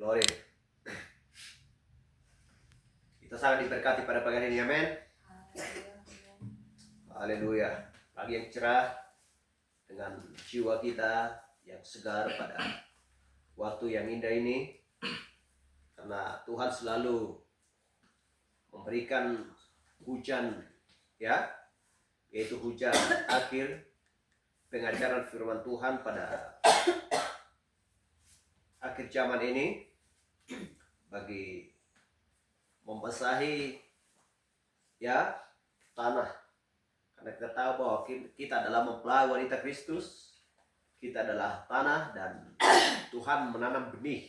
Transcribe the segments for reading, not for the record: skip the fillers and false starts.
Glory. Kita sangat diberkati pada pagi hari ini, amin. Haleluya. Pagi yang cerah dengan jiwa kita yang segar pada waktu yang indah ini. Karena Tuhan selalu memberikan hujan, ya, yaitu hujan akhir pengajaran firman Tuhan pada akhir zaman ini bagi membasahi, ya, tanah. Karena kita tahu bahwa kita adalah mempelai wanita Kristus, kita adalah tanah, dan Tuhan menanam benih,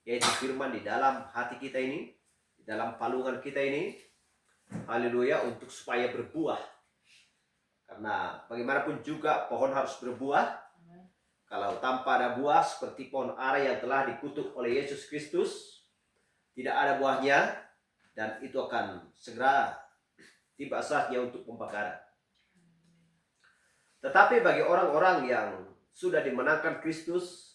yaitu firman di dalam hati kita ini, di dalam palungan kita ini. Haleluya, untuk supaya berbuah. Karena bagaimanapun juga pohon harus berbuah. Kalau tanpa ada buah, seperti pohon ara yang telah dikutuk oleh Yesus Kristus, tidak ada buahnya, dan itu akan segera tiba saatnya untuk pembakaran. Tetapi bagi orang-orang yang sudah dimenangkan Kristus,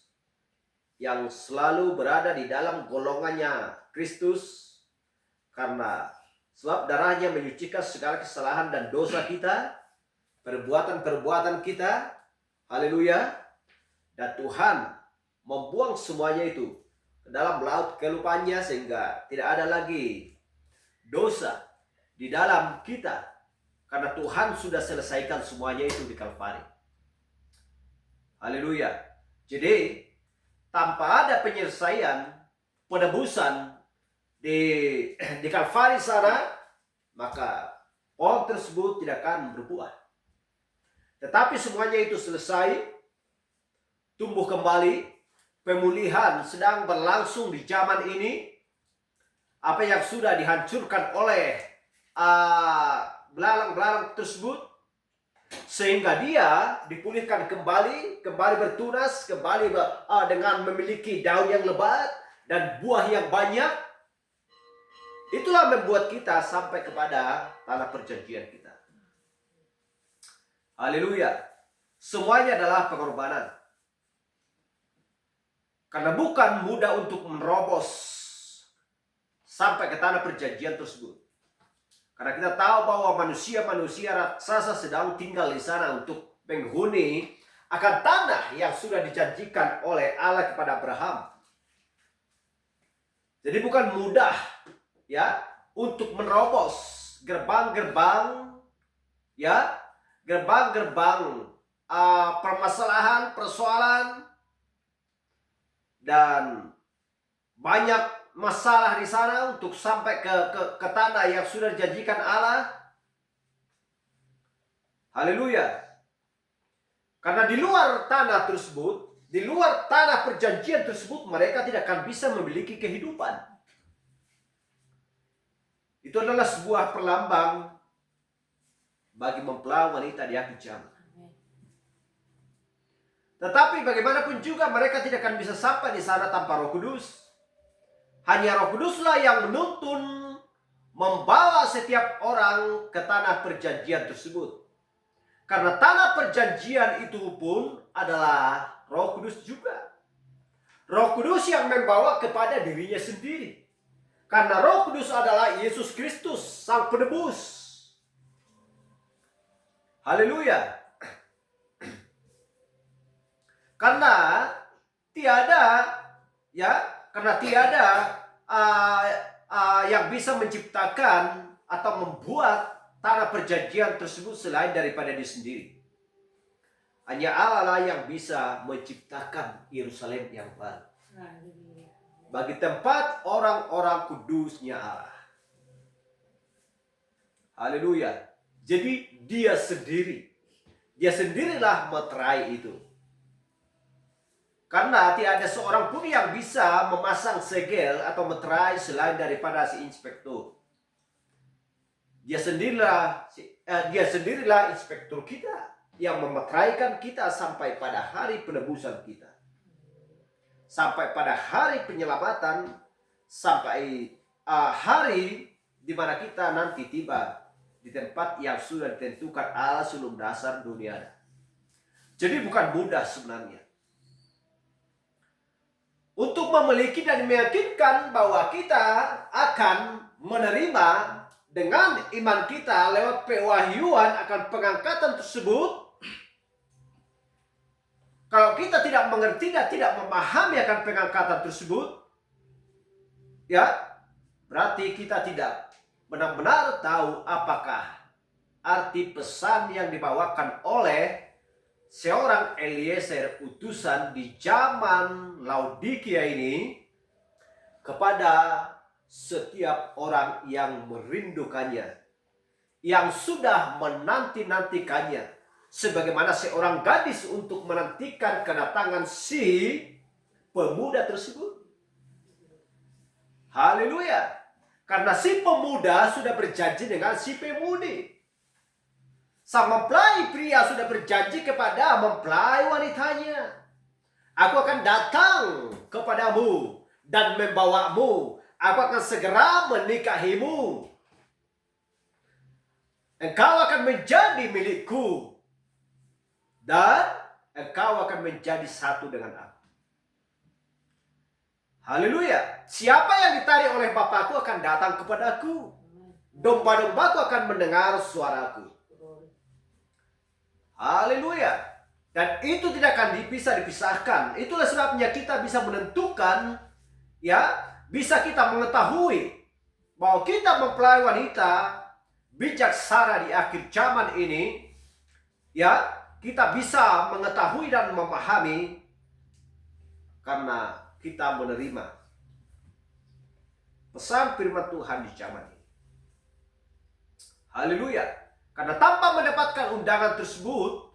yang selalu berada di dalam golongannya Kristus, karena sebab darahnya menyucikan segala kesalahan dan dosa kita, perbuatan-perbuatan kita, haleluya. Dan Tuhan membuang semuanya itu ke dalam laut kelupaannya, sehingga tidak ada lagi dosa di dalam kita, karena Tuhan sudah selesaikan semuanya itu di Kalvari. Haleluya. Jadi tanpa ada penyelesaian, penebusan di Kalvari sana, maka pohon tersebut tidak akan berbuah. Tetapi semuanya itu selesai, tumbuh kembali, pemulihan sedang berlangsung di zaman ini. Apa yang sudah dihancurkan oleh belalang-belalang tersebut, sehingga dia dipulihkan kembali bertunas, kembali dengan memiliki daun yang lebat dan buah yang banyak. Itulah membuat kita sampai kepada tanah perjanjian kita. Haleluya. Semuanya adalah pengorbanan. Karena bukan mudah untuk menerobos sampai ke tanah perjanjian tersebut. Karena kita tahu bahwa manusia-manusia raksasa sedang tinggal di sana untuk menghuni akan tanah yang sudah dijanjikan oleh Allah kepada Abraham. Jadi bukan mudah, ya, untuk menerobos gerbang-gerbang, ya, gerbang-gerbang permasalahan, persoalan, dan banyak masalah di sana untuk sampai ke tanah yang sudah dijanjikan Allah. Haleluya. Karena di luar tanah tersebut, di luar tanah perjanjian tersebut, mereka tidak akan bisa memiliki kehidupan. Itu adalah sebuah perlambang bagi mempelai wanita di akhir zaman. Tetapi bagaimanapun juga mereka tidak akan bisa sampai di sana tanpa Roh Kudus. Hanya Roh Kuduslah yang menuntun, membawa setiap orang ke tanah perjanjian tersebut. Karena tanah perjanjian itu pun adalah Roh Kudus juga. Roh Kudus yang membawa kepada dirinya sendiri. Karena Roh Kudus adalah Yesus Kristus, Sang Penebus. Haleluya. Karena tiada yang bisa menciptakan atau membuat tanah perjanjian tersebut selain daripada dia sendiri. Hanya Allah lah yang bisa menciptakan Yerusalem yang baru bagi tempat orang-orang kudusnya Allah. Haleluya. Jadi dia sendirilah meterai itu. Karena tidak ada seorang pun yang bisa memasang segel atau meterai selain daripada si inspektur. Dia sendirilah inspektur kita yang memeteraikan kita sampai pada hari penebusan kita. Sampai pada hari penyelamatan, sampai hari di mana kita nanti tiba di tempat yang sudah ditentukan Allah sebelum dasar dunia. Jadi bukan mudah sebenarnya untuk memiliki dan meyakinkan bahwa kita akan menerima dengan iman kita lewat pewahyuan akan pengangkatan tersebut. Kalau kita tidak mengerti dan tidak memahami akan pengangkatan tersebut, ya, berarti kita tidak benar-benar tahu apakah arti pesan yang dibawakan oleh seorang Eliezer utusan di zaman Laodikia ini kepada setiap orang yang merindukannya, yang sudah menanti-nantikannya, sebagaimana seorang gadis untuk menantikan kedatangan si pemuda tersebut. Haleluya. Karena si pemuda sudah berjanji dengan si pemudi. Sang mempelai pria sudah berjanji kepada mempelai wanitanya. Aku akan datang kepadamu dan membawamu. Aku akan segera menikahimu. Engkau akan menjadi milikku. Dan engkau akan menjadi satu dengan aku. Haleluya. Siapa yang ditarik oleh Bapakku akan datang kepadaku. Domba-dombaku akan mendengar suaraku. Haleluya. Dan itu tidak akan dipisahkan. Itulah sebabnya kita bisa menentukan, ya, bisa kita mengetahui bahwa kita mempelai wanita bijaksana di akhir zaman ini, ya, kita bisa mengetahui dan memahami karena kita menerima pesan firman Tuhan di zaman ini. Haleluya. Karena tanpa mendapatkan undangan tersebut,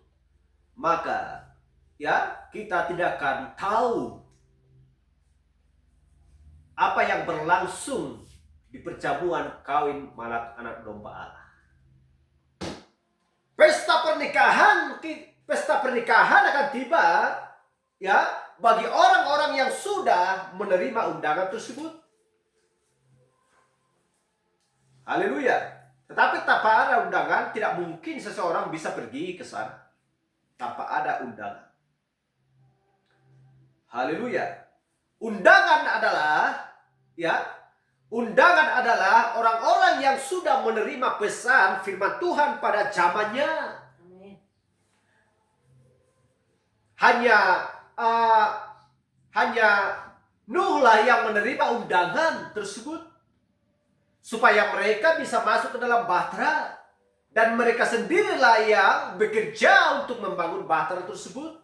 maka, ya, kita tidak akan tahu apa yang berlangsung di perjamuan kawin anak domba Allah. Pesta pernikahan akan tiba, ya, bagi orang-orang yang sudah menerima undangan tersebut. Haleluya. Tetapi tanpa ada undangan, tidak mungkin seseorang bisa pergi ke sana tanpa ada undangan. Haleluya. Undangan adalah orang-orang yang sudah menerima pesan firman Tuhan pada zamannya. Hanya Nuhlah yang menerima undangan tersebut supaya mereka bisa masuk ke dalam bahtera, dan mereka sendirilah yang bekerja untuk membangun bahtera tersebut.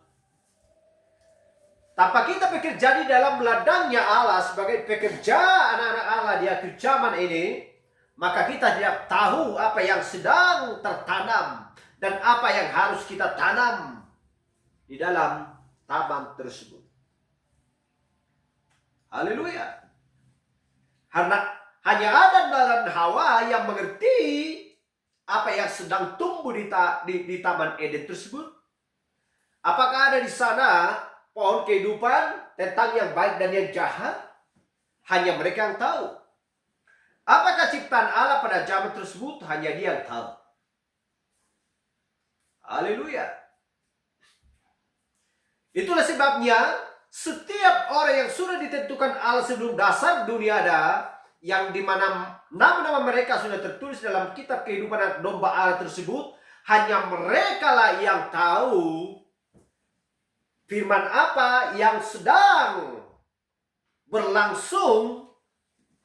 Tanpa kita bekerja di dalam ladangnya Allah sebagai pekerja anak-anak Allah di akhir zaman ini, maka kita tidak tahu apa yang sedang tertanam dan apa yang harus kita tanam di dalam taman tersebut. Haleluya. Karena hanya Adam dan Hawa yang mengerti apa yang sedang tumbuh di Taman Eden tersebut. Apakah ada di sana pohon kehidupan tentang yang baik dan yang jahat? Hanya mereka yang tahu. Apakah ciptaan Allah pada zaman tersebut? Hanya Dia yang tahu. Haleluya. Itulah sebabnya setiap orang yang sudah ditentukan Allah sebelum dasar dunia ada, yang dimana nama-nama mereka sudah tertulis dalam kitab kehidupan anak domba Allah tersebut, hanya mereka lah yang tahu firman apa yang sedang berlangsung,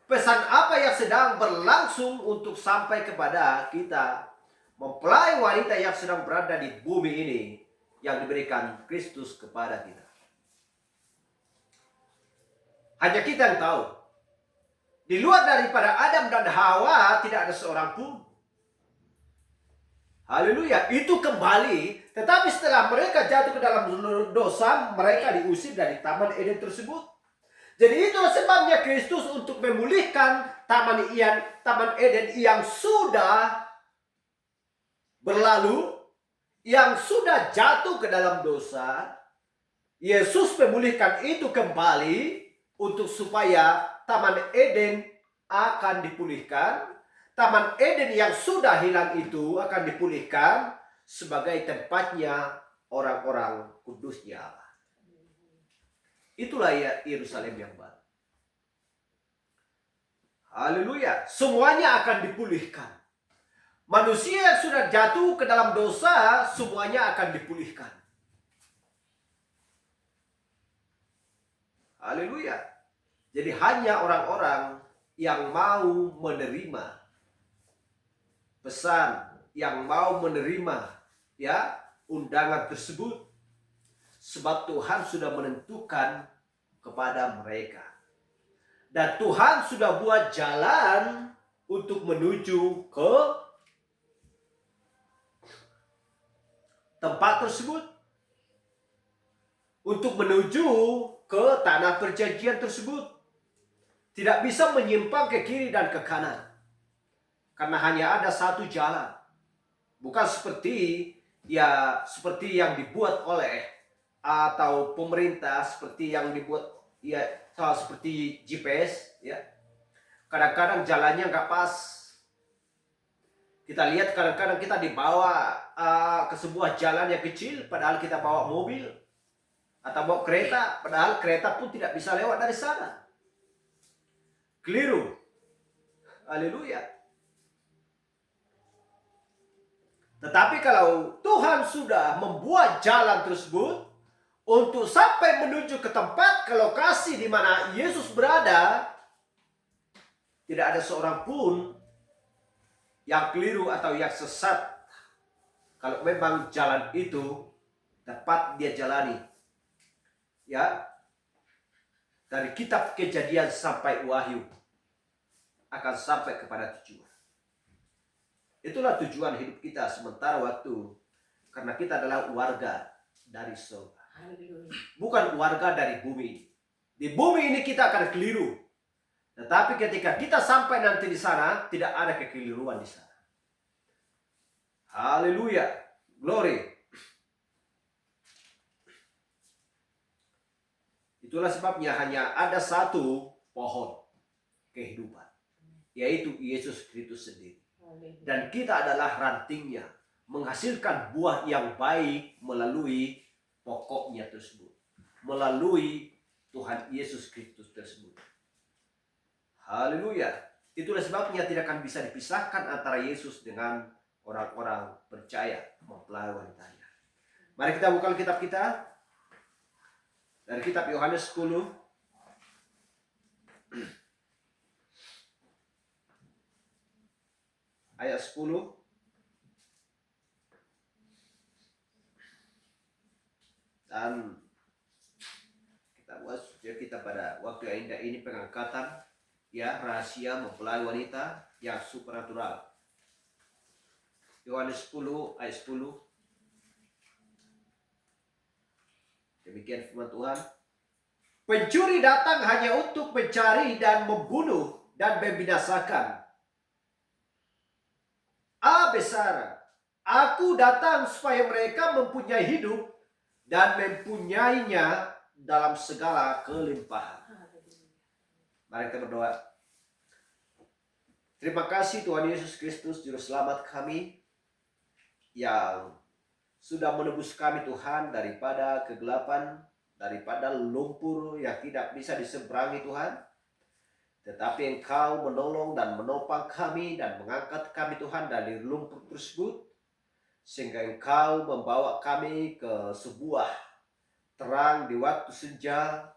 pesan apa yang sedang berlangsung untuk sampai kepada kita mempelai wanita yang sedang berada di bumi ini, yang diberikan Kristus kepada kita. Hanya kita yang tahu. Di luar daripada Adam dan Hawa tidak ada seorang pun. Haleluya. Itu kembali. Tetapi setelah mereka jatuh ke dalam dosa, mereka diusir dari Taman Eden tersebut. Jadi itulah sebabnya Kristus untuk memulihkan Taman Eden yang sudah berlalu, yang sudah jatuh ke dalam dosa. Yesus memulihkan itu kembali untuk supaya Taman Eden akan dipulihkan. Taman Eden yang sudah hilang itu akan dipulihkan sebagai tempatnya orang-orang kudusnya Allah. Itulah ya Yerusalem yang baru. Haleluya. Semuanya akan dipulihkan. Manusia yang sudah jatuh ke dalam dosa, semuanya akan dipulihkan. Haleluya. Jadi hanya orang-orang yang mau menerima pesan, yang mau menerima ya undangan tersebut, sebab Tuhan sudah menentukan kepada mereka. Dan Tuhan sudah buat jalan untuk menuju ke tempat tersebut. Untuk menuju ke tanah perjanjian tersebut. Tidak bisa menyimpang ke kiri dan ke kanan. Karena hanya ada satu jalan. Bukan seperti yang dibuat oleh atau pemerintah, seperti yang dibuat ya seperti GPS ya. Kadang-kadang jalannya nggak pas. Kita lihat kadang-kadang kita dibawa ke sebuah jalan yang kecil, padahal kita bawa mobil atau bawa kereta, padahal kereta pun tidak bisa lewat dari sana. Keliru. Haleluya. Tetapi kalau Tuhan sudah membuat jalan tersebut untuk sampai menuju ke tempat, ke lokasi di mana Yesus berada, tidak ada seorang pun yang keliru atau yang sesat kalau memang jalan itu dapat dia jalani. Ya, dari kitab Kejadian sampai Wahyu akan sampai kepada tujuan. Itulah tujuan hidup kita sementara waktu, karena kita adalah warga dari surga. Bukan warga dari bumi. Di bumi ini kita akan keliru. Tetapi ketika kita sampai nanti di sana, tidak ada kekeliruan di sana. Haleluya. Glory. Itulah sebabnya hanya ada satu pohon kehidupan, yaitu Yesus Kristus sendiri. Dan kita adalah rantingnya, menghasilkan buah yang baik melalui pokoknya tersebut, melalui Tuhan Yesus Kristus tersebut. Haleluya. Itulah sebabnya tidak akan bisa dipisahkan antara Yesus dengan orang-orang percaya mempelai wanitanya. Mari kita buka kitab kita dari kitab Yohanes 10 ayat 10. Dan kita buat kita pada waktu yang indah ini pengangkatan ya rahasia mempelai wanita yang supernatural. Yohanes 10 ayat 10. Demikian firman Tuhan. Pencuri datang hanya untuk mencari dan membunuh dan membinasakan. Besar. Aku datang supaya mereka mempunyai hidup dan mempunyainya dalam segala kelimpahan. Mari kita berdoa. Terima kasih Tuhan Yesus Kristus, Juru Selamat kami, yang sudah menebus kami Tuhan daripada kegelapan, daripada lumpur yang tidak bisa diseberangi Tuhan. Tetapi Engkau menolong dan menopang kami dan mengangkat kami Tuhan dari lumpur tersebut, sehingga Engkau membawa kami ke sebuah terang di waktu senja.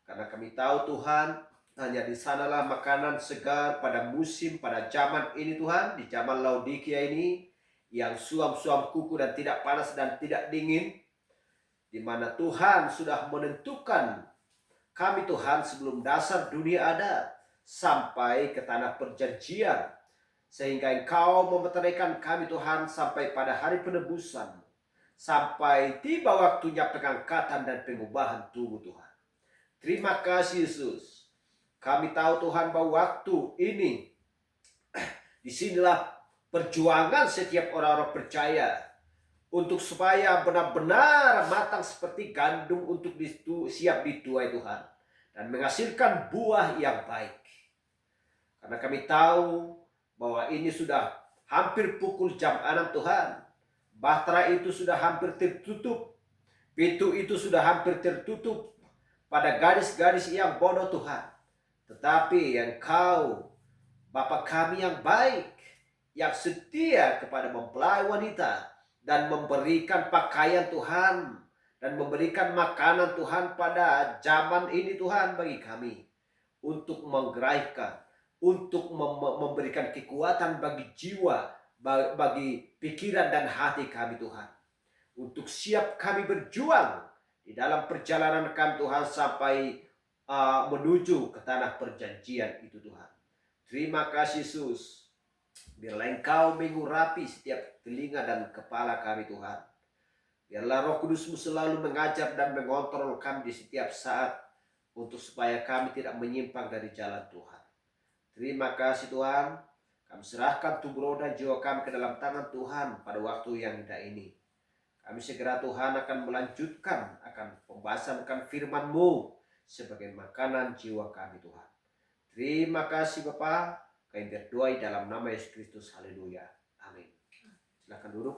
Karena kami tahu Tuhan, hanya di sanalah makanan segar pada musim, pada zaman ini Tuhan, di zaman Laodikia ini, yang suam-suam kuku dan tidak panas dan tidak dingin, di mana Tuhan sudah menentukan kami Tuhan sebelum dasar dunia ada, sampai ke tanah perjanjian, sehingga Engkau memeteraikan kami Tuhan sampai pada hari penebusan, sampai tiba waktunya pengangkatan dan pengubahan tubuh Tuhan. Terima kasih Yesus. Kami tahu Tuhan bahwa waktu ini disinilah perjuangan setiap orang-orang percaya untuk supaya benar-benar matang seperti gandum untuk siap dituai Tuhan dan menghasilkan buah yang baik. Karena kami tahu bahwa ini sudah hampir pukul jam 6 Tuhan. Bahtera itu sudah hampir tertutup. Pintu itu sudah hampir tertutup. pada gadis-gadis yang bodoh Tuhan. Tetapi Engkau, Bapa kami yang baik, yang setia kepada mempelai wanita dan memberikan pakaian Tuhan dan memberikan makanan Tuhan pada zaman ini Tuhan bagi kami untuk menggerakkan, untuk memberikan kekuatan bagi jiwa, bagi pikiran dan hati kami Tuhan, untuk siap kami berjuang di dalam perjalanan kami Tuhan sampai menuju ke tanah perjanjian itu Tuhan. Terima kasih Yesus. Biarlah Engkau mengurapi setiap telinga dan kepala kami Tuhan. Biarlah Roh Kudus-Mu selalu mengajar dan mengontrol kami di setiap saat untuk supaya kami tidak menyimpang dari jalan Tuhan. Terima kasih Tuhan. Kami serahkan tubuh roh dan jiwa kami ke dalam tangan Tuhan pada waktu yang indah ini. Kami segera Tuhan akan melanjutkan akan pembahasan firman-Mu sebagai makanan jiwa kami Tuhan. Terima kasih Bapa. Kami berdoa dalam nama Yesus Kristus. Haleluya. Amin. Silakan duduk.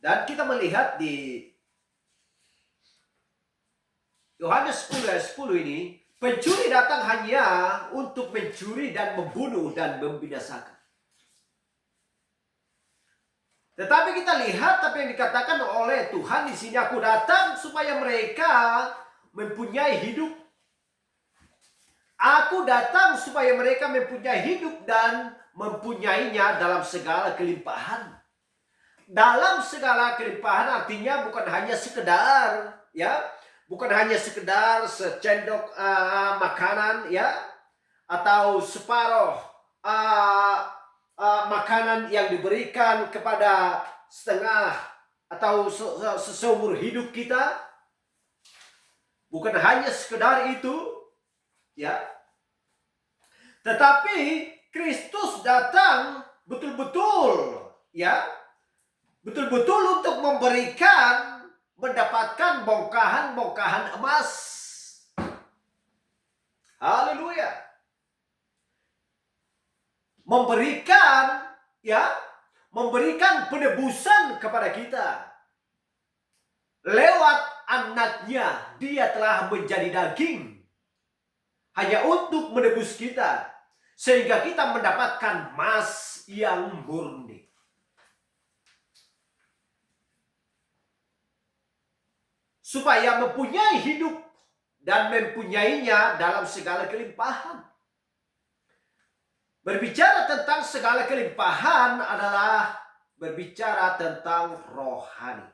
Dan kita melihat di Yohanes 10 ayat 10 ini, pencuri datang hanya untuk mencuri dan membunuh dan membinasakan. Tetapi kita lihat apa yang dikatakan oleh Tuhan di sini, aku datang supaya mereka mempunyai hidup. Aku datang supaya mereka mempunyai hidup dan mempunyainya dalam segala kelimpahan. Dalam segala kelimpahan artinya bukan hanya sekedar bukan hanya sekedar secendok makanan atau separuh makanan yang diberikan kepada setengah atau seumur hidup kita. Bukan hanya sekedar itu tetapi Kristus datang betul-betul betul-betul untuk mendapatkan bongkahan-bongkahan emas. Haleluya. Memberikan penebusan kepada kita. Lewat anaknya, dia telah menjadi daging. Hanya untuk menebus kita. Sehingga kita mendapatkan emas yang murni. Supaya mempunyai hidup dan mempunyainya dalam segala kelimpahan. Berbicara tentang segala kelimpahan adalah berbicara tentang rohani.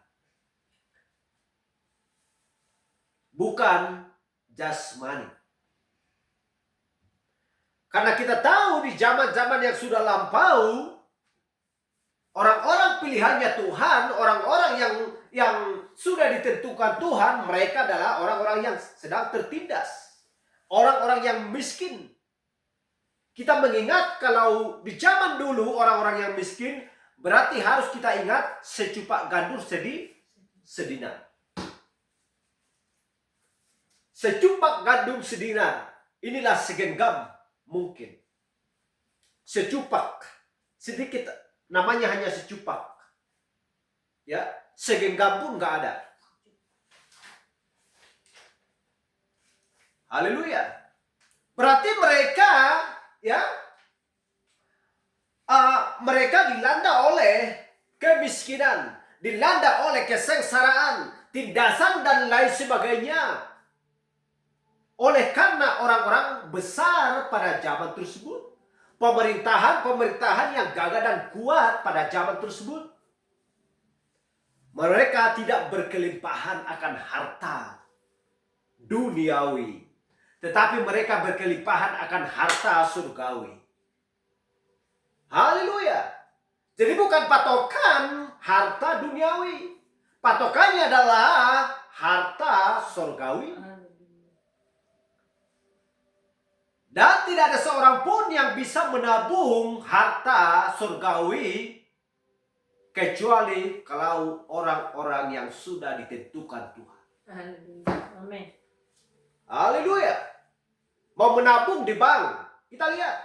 Bukan jasmani. Karena kita tahu di zaman-zaman yang sudah lampau, orang-orang pilihannya Tuhan, orang-orang yang sudah ditentukan Tuhan, mereka adalah orang-orang yang sedang tertindas. Orang-orang yang miskin. Kita mengingat kalau di zaman dulu orang-orang yang miskin, berarti harus kita ingat secupak gandum sedinar. Secupak gandum sedinar. Inilah segenggam mungkin. Secupak. Sedikit, namanya hanya secupak. Segenggam pun nggak ada. Haleluya. Berarti mereka mereka dilanda oleh kemiskinan, dilanda oleh kesengsaraan, tindasan dan lain sebagainya. Oleh karena orang-orang besar pada zaman tersebut, pemerintahan yang gagah dan kuat pada zaman tersebut, mereka tidak berkelimpahan akan harta duniawi, tetapi mereka berkelimpahan akan harta surgawi. Haleluya. Jadi bukan patokan harta duniawi. Patokannya adalah harta surgawi. Dan tidak ada seorang pun yang bisa menabung harta surgawi kecuali kalau orang-orang yang sudah ditentukan Tuhan. Amin. Haleluya. Mau menabung di bank, kita lihat.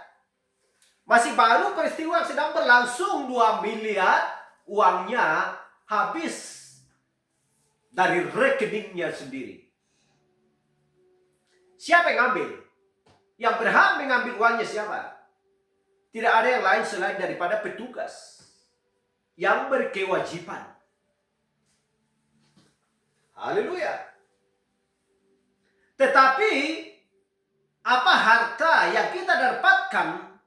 Masih baru peristiwa sedang berlangsung, 2 miliar uangnya habis dari rekeningnya sendiri. Siapa yang ambil? Yang berhak mengambil uangnya siapa? Tidak ada yang lain selain daripada petugas yang berkewajiban. Haleluya. Tetapi apa harta yang kita dapatkan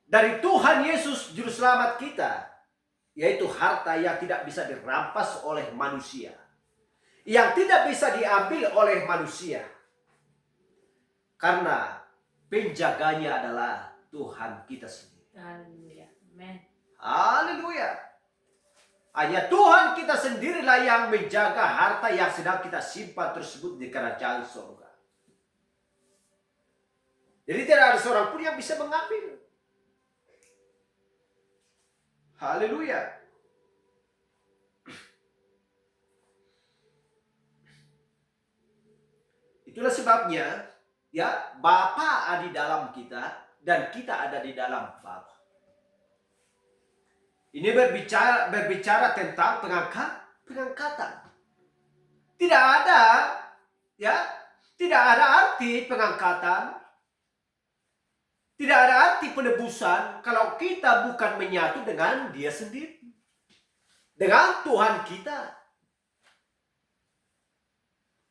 dari Tuhan Yesus Juru Selamat kita? Yaitu harta yang tidak bisa dirampas oleh manusia. Yang tidak bisa diambil oleh manusia. Karena penjaganya adalah Tuhan kita sendiri. Haleluya. Amin. Haleluya. Hanya Tuhan kita sendirilah yang menjaga harta yang sedang kita simpan tersebut di kerajaan surga. Jadi tidak ada seorang pun yang bisa mengambil. Haleluya. Itulah sebabnya ya, Bapa ada di dalam kita dan kita ada di dalam Bapa. Ini berbicara tentang pengangkatan. Tidak ada arti pengangkatan. Tidak ada arti penebusan kalau kita bukan menyatu dengan Dia sendiri. Dengan Tuhan kita.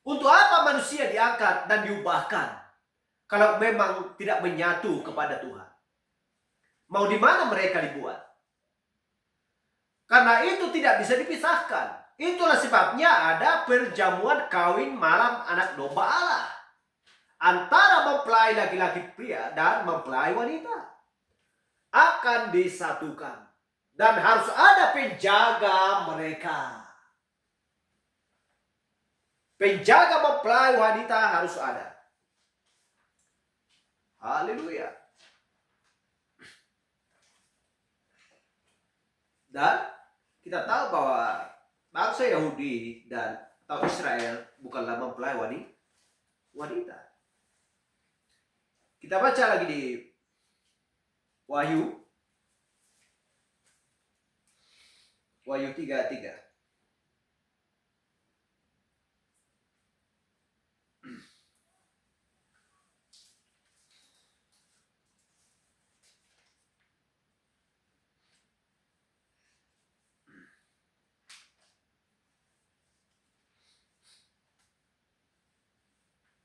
Untuk apa manusia diangkat dan diubahkan kalau memang tidak menyatu kepada Tuhan? Mau di mana mereka dibuat? Karena itu tidak bisa dipisahkan. Itulah sebabnya ada perjamuan kawin malam anak domba Allah. Antara mempelai laki-laki pria dan mempelai wanita. Akan disatukan. Dan harus ada penjaga mereka. Penjaga mempelai wanita harus ada. Haleluya. Dan kita tahu bahwa bangsa Yahudi atau Israel bukanlah mempelai wanita. Kita baca lagi di Wahyu 3:3.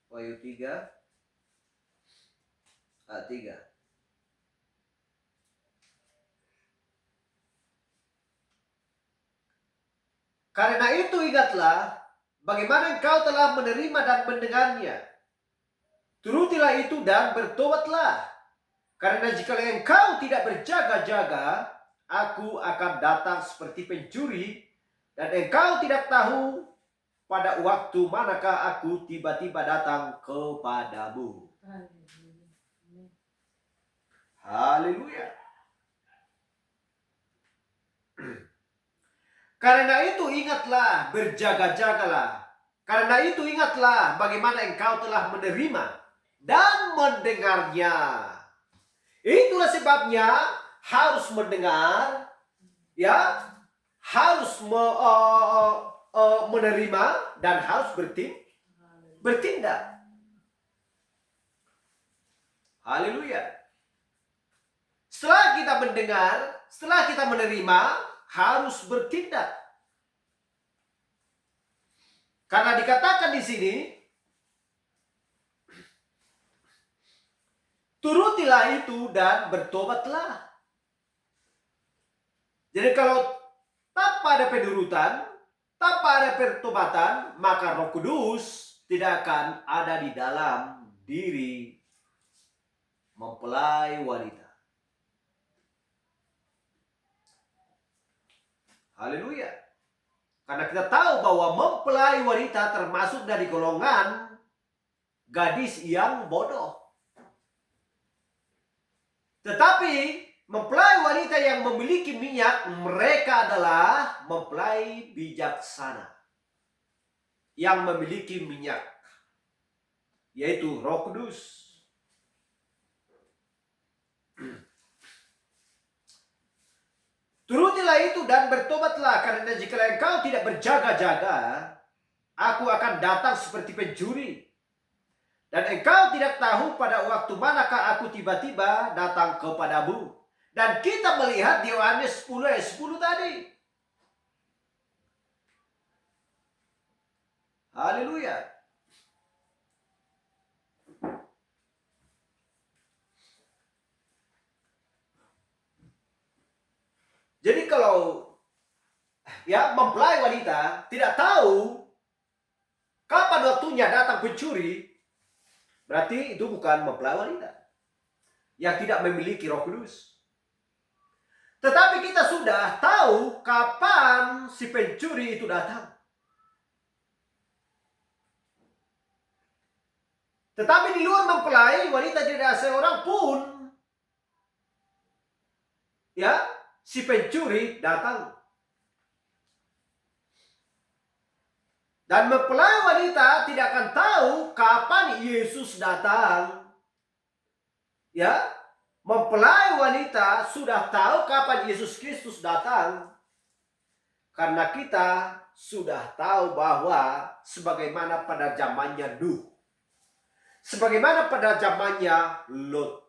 Wahyu 3:3. Karena itu ingatlah bagaimana engkau telah menerima dan mendengarnya. Turutilah itu dan bertobatlah. Karena jika engkau tidak berjaga-jaga, aku akan datang seperti pencuri dan engkau tidak tahu pada waktu manakah aku tiba-tiba datang kepadamu. Haleluya. Karena itu ingatlah, berjaga-jagalah. Karena itu ingatlah bagaimana engkau telah menerima dan mendengarnya. Itulah sebabnya harus mendengar, ya, harus menerima dan harus bertindak. Haleluya. Setelah kita mendengar, setelah kita menerima, harus bertindak. Karena dikatakan di sini, turutilah itu dan bertobatlah. Jadi kalau tanpa ada penurutan, tanpa ada pertobatan, maka Roh Kudus tidak akan ada di dalam diri mempelai wanita. Haleluya. Karena kita tahu bahwa mempelai wanita termasuk dari golongan gadis yang bodoh. Tetapi Mempelai wanita yang memiliki minyak, mereka adalah mempelai bijaksana yang memiliki minyak, yaitu Roh Kudus. Turutilah itu dan bertobatlah, karena jika engkau tidak berjaga-jaga, aku akan datang seperti pencuri. Dan engkau tidak tahu pada waktu manakah aku tiba-tiba datang kepadamu. Dan kita melihat di Yohanes 10 ayat 10 tadi. Haleluya. Jadi kalau mempelai wanita tidak tahu kapan waktunya datang pencuri, berarti itu bukan mempelai wanita yang tidak memiliki Roh Kudus. Tetapi kita sudah tahu kapan si pencuri itu datang. Tetapi di luar mempelai wanita tidak ada seorang pun, si pencuri datang. Dan mempelai wanita tidak akan tahu kapan Yesus datang. Mempelai wanita sudah tahu kapan Yesus Kristus datang. Karena kita sudah tahu bahwa sebagaimana pada zamannya Nuh, sebagaimana pada zamannya Lot.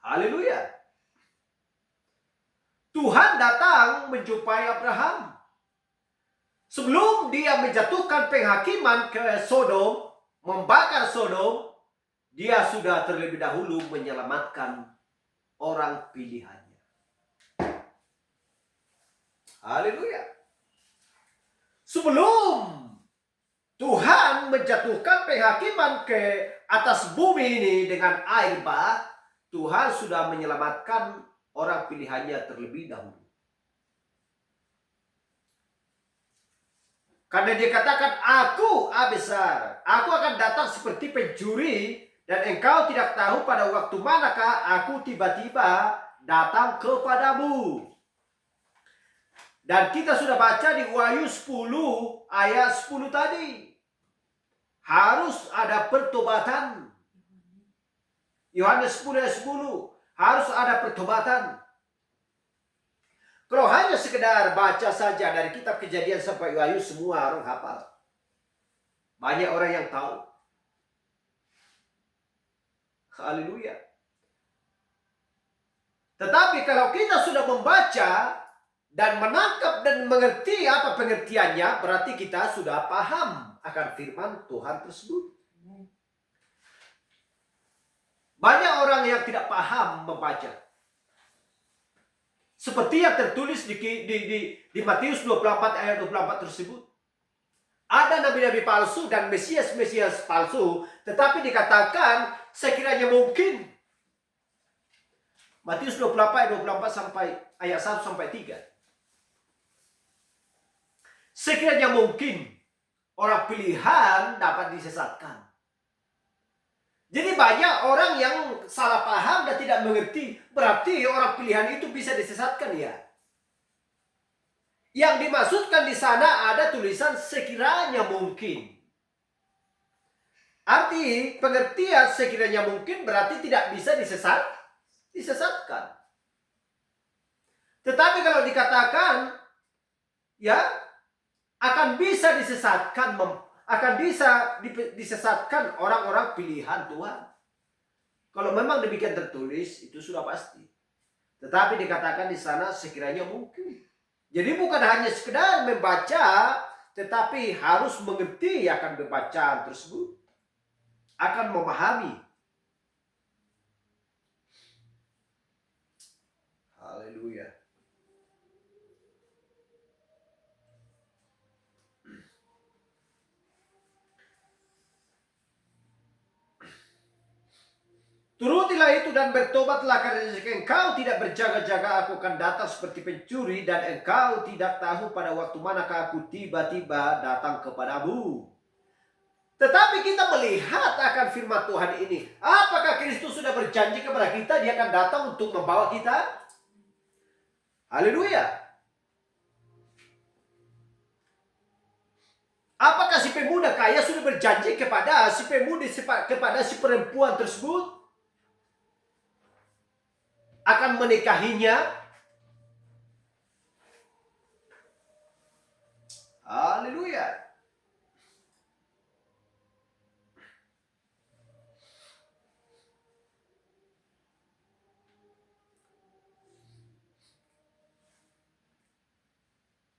Haleluya. Tuhan datang menjumpai Abraham. Sebelum dia menjatuhkan penghakiman ke Sodom, membakar Sodom, dia sudah terlebih dahulu menyelamatkan orang pilihannya. Haleluya. Sebelum Tuhan menjatuhkan penghakiman ke atas bumi ini dengan air bah, Tuhan sudah menyelamatkan orang pilihannya terlebih dahulu. Karena dia katakan, aku besar, aku akan datang seperti pencuri, dan engkau tidak tahu pada waktu manakah aku tiba-tiba datang kepadamu. Dan kita sudah baca di Wahyu 10 ayat 10 tadi. Harus ada pertobatan. Yohanes 10 ayat 10. Harus ada pertobatan. Kalau hanya sekedar baca saja dari kitab Kejadian sampai Wahyu, semua orang hafal. Banyak orang yang tahu. Haleluya. Tetapi kalau kita sudah membaca dan menangkap dan mengerti apa pengertiannya, berarti kita sudah paham akan firman Tuhan tersebut. Banyak orang yang tidak paham membaca. Seperti yang tertulis di Matius 24 ayat 24 tersebut. Ada nabi-nabi palsu dan Mesias-Mesias palsu, tetapi dikatakan sekiranya mungkin. Matius 24 ayat 24 sampai ayat 1 sampai 3. Sekiranya mungkin orang pilihan dapat disesatkan. Jadi banyak orang yang salah paham dan tidak mengerti. Berarti orang pilihan itu bisa disesatkan ya. Yang dimaksudkan di sana ada tulisan sekiranya mungkin. Arti pengertian sekiranya mungkin berarti tidak bisa disesatkan. Tetapi kalau dikatakan akan bisa disesatkan, akan bisa disesatkan orang-orang pilihan Tuhan. Kalau memang demikian tertulis, itu sudah pasti. Tetapi dikatakan di sana sekiranya mungkin. Jadi bukan hanya sekedar membaca, tetapi harus mengerti akan pembacaan tersebut. Akan memahami. Haleluya. Turutilah itu dan bertobatlah, karena jika engkau tidak berjaga-jaga, aku akan datang seperti pencuri, dan engkau tidak tahu pada waktu manakah aku tiba-tiba datang kepadamu. Tetapi kita melihat akan firman Tuhan ini. Apakah Kristus sudah berjanji kepada kita dia akan datang untuk membawa kita? Haleluya. Apakah si pemuda kaya sudah berjanji kepada si pemuda, kepada si perempuan tersebut akan menikahinya? Haleluya.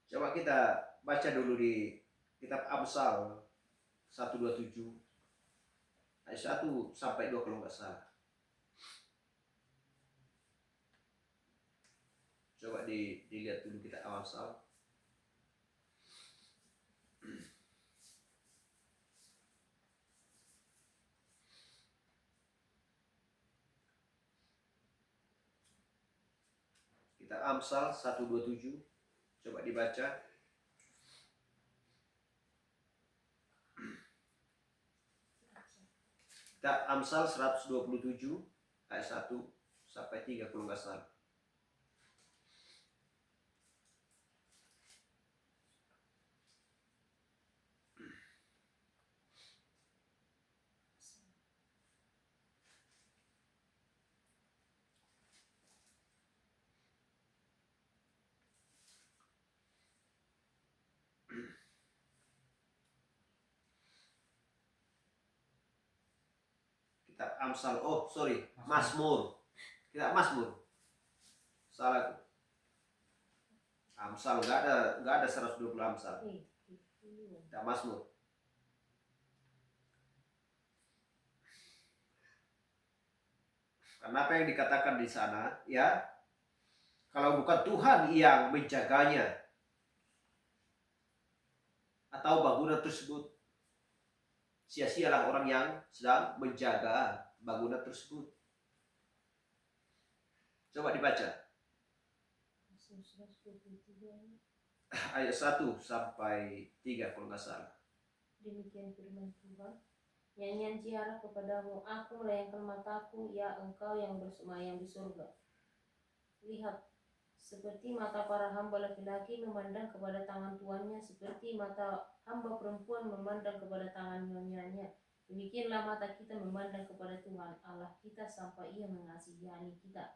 Coba kita baca dulu di kitab Amsal 127 ayat 1 sampai 2 kalau nggak salah. Coba dilihat dulu kita Amsal. Kita Amsal 127. Coba dibaca. Kita Amsal 127 ayat 1 sampai 3 kalau nggak salah. Kitab Amsal, Mazmur. Kitab Mazmur. Salah. Amsal nggak ada 120 Amsal. Kitab Mazmur. Karena apa yang dikatakan di sana, ya, kalau bukan Tuhan yang menjaganya atau bangunan tersebut, sia-sialah orang yang sedang menjaga bangunan tersebut. Coba dibaca. Ayat 1 sampai 3 kalau nggak salah. Demikian firman Tuhan. Nyanyian ziarah kepadamu, aku melayangkan mataku, ya engkau yang bersemayam di surga. Lihat, seperti mata para hamba laki-laki memandang kepada tangan tuannya, seperti mata hamba perempuan memandang kepada tangan nyonyanya. Demikianlah mata kita memandang kepada Tuhan Allah kita sampai Ia mengasihani kita.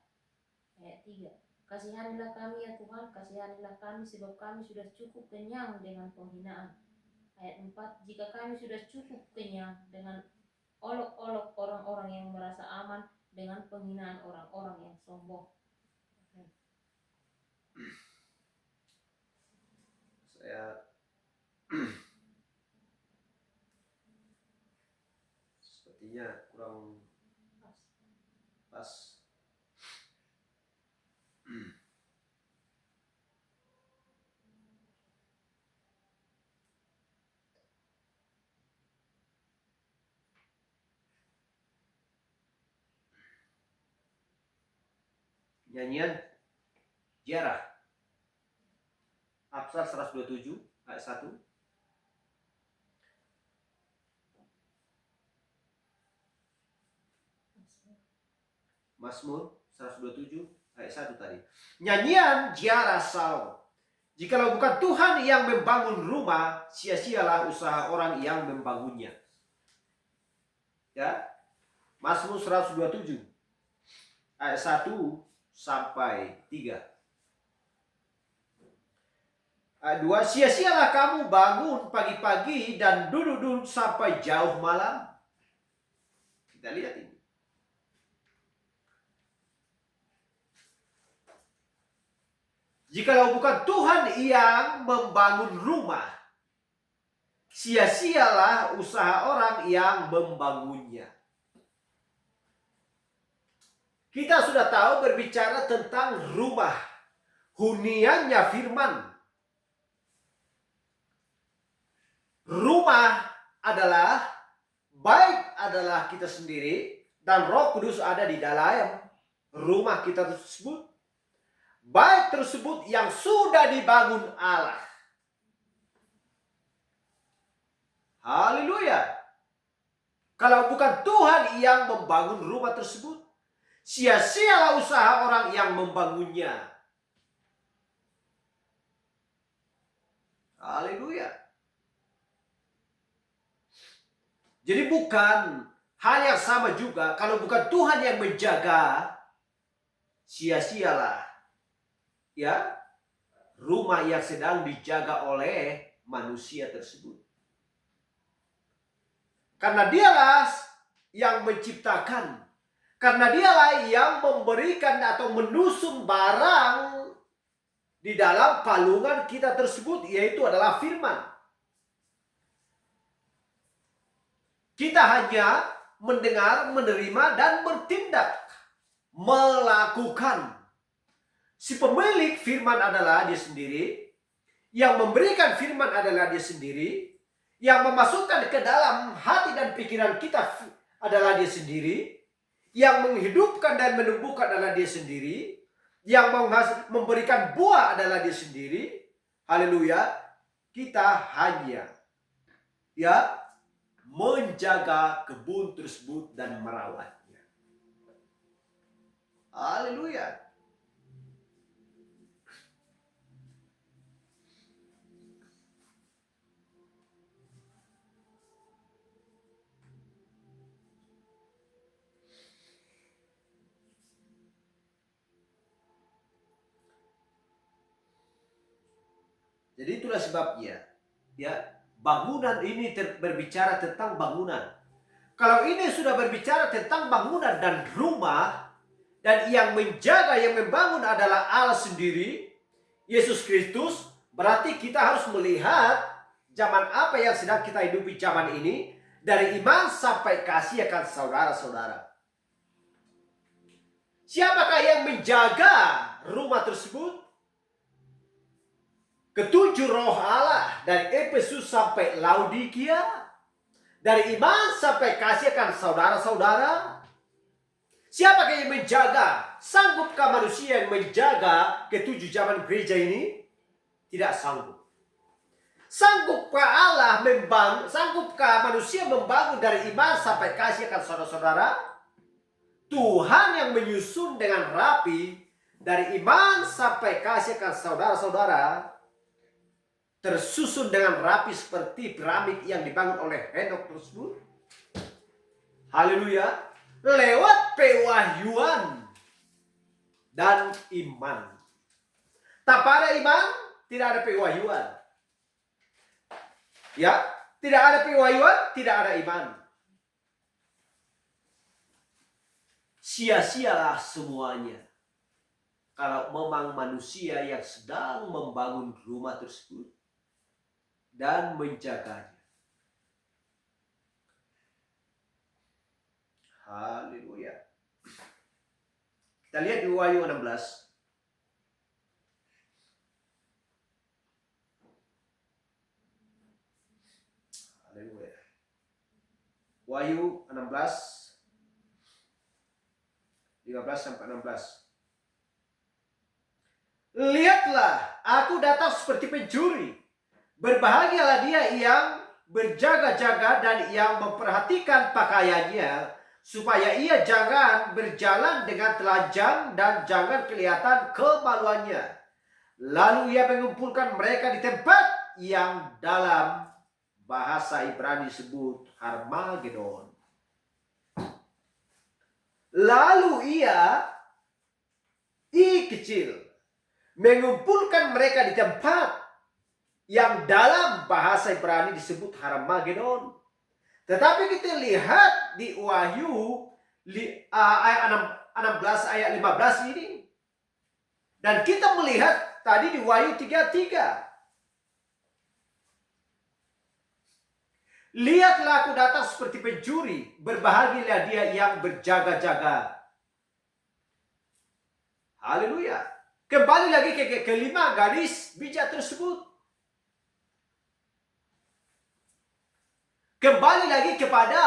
Ayat 3. Kasihanilah kami ya Tuhan, kasihanilah kami sebab kami sudah cukup kenyang dengan penghinaan. Ayat 4. Jika kami sudah cukup kenyang dengan olok-olok orang-orang yang merasa aman, dengan penghinaan orang-orang yang sombong. Saya sepertinya kurang pas. Nyanyian ziarah. Amsal 127 ayat 1. Mazmur 127 ayat 1 tadi. Nyanyian ziarah Salomo. Jikalau bukan Tuhan yang membangun rumah, sia-sialah usaha orang yang membangunnya. Ya. Mazmur 127 ayat 1 sampai 3. Ayat 2, sia-sialah kamu bangun pagi-pagi dan duduk-duduk sampai jauh malam. Kita lihat ini. Jikalau bukan Tuhan yang membangun rumah, sia-sialah usaha orang yang membangunnya. Kita sudah tahu berbicara tentang rumah, huniannya firman. Rumah adalah, baik adalah kita sendiri dan Roh Kudus ada di dalam rumah kita tersebut. Baik tersebut yang sudah dibangun Allah. Haleluya. Kalau bukan Tuhan yang membangun rumah tersebut, sia-sialah usaha orang yang membangunnya. Haleluya. Jadi bukan hal yang sama juga, kalau bukan Tuhan yang menjaga, sia-sialah ya rumah yang sedang dijaga oleh manusia tersebut. Karena dialah yang menciptakan, karena dialah yang memberikan atau menusuk barang di dalam palungan kita tersebut, yaitu adalah firman. Kita hanya mendengar, menerima, dan bertindak, melakukan. Si pemilik firman adalah dia sendiri, yang memberikan firman adalah dia sendiri, yang memasukkan ke dalam hati dan pikiran kita adalah dia sendiri, yang menghidupkan dan menumbuhkan adalah dia sendiri, yang memberikan buah adalah dia sendiri. Haleluya. Kita hanya menjaga kebun tersebut dan merawatnya. Haleluya. Jadi itulah sebabnya bangunan ini berbicara tentang bangunan. Kalau ini sudah berbicara tentang bangunan dan rumah, dan yang menjaga, yang membangun adalah Allah sendiri, Yesus Kristus, berarti kita harus melihat zaman apa yang sedang kita hidupi zaman ini, dari iman sampai kasih akan saudara-saudara. Siapakah yang menjaga rumah tersebut? Ketujuh roh Allah, dari Efesus sampai Laodikia, dari iman sampai kasih akan saudara-saudara. Siapakah yang menjaga? Sanggupkah manusia yang menjaga ketujuh zaman gereja ini? Tidak sanggup. Sanggupkah Allah membangun? Sanggupkah manusia membangun dari iman sampai kasih akan saudara-saudara? Tuhan yang menyusun dengan rapi dari iman sampai kasih akan saudara-saudara, tersusun dengan rapi seperti piramid yang dibangun oleh Henok tersebut. Haleluya. Lewat pewahyuan dan iman. Tanpa ada iman, tidak ada pewahyuan. Ya, tidak ada pewahyuan, tidak ada iman. Sia-sialah semuanya kalau memang manusia yang sedang membangun rumah tersebut dan menjaganya. Haleluya. Kita lihat di Wahyu 16. Haleluya. Wahyu 16 15 sampai 16. Lihatlah, aku datang seperti pencuri. Berbahagialah dia yang berjaga-jaga dan yang memperhatikan pakaiannya, supaya ia jangan berjalan dengan telanjang dan jangan kelihatan kemaluannya. Lalu ia mengumpulkan mereka di tempat yang dalam bahasa Ibrani disebut Harmagedon. Lalu ia, I kecil, mengumpulkan mereka di tempat yang dalam bahasa Ibrani disebut Harmagedon. Tetapi kita lihat di Wahyu ayat 16 ayat 15 ini. Dan kita melihat tadi di Wahyu 3:3. Lihatlah, aku datang seperti pencuri, berbahagialah dia yang berjaga-jaga. Haleluya. Kembali lagi ke kelima garis bijak tersebut. Kembali lagi kepada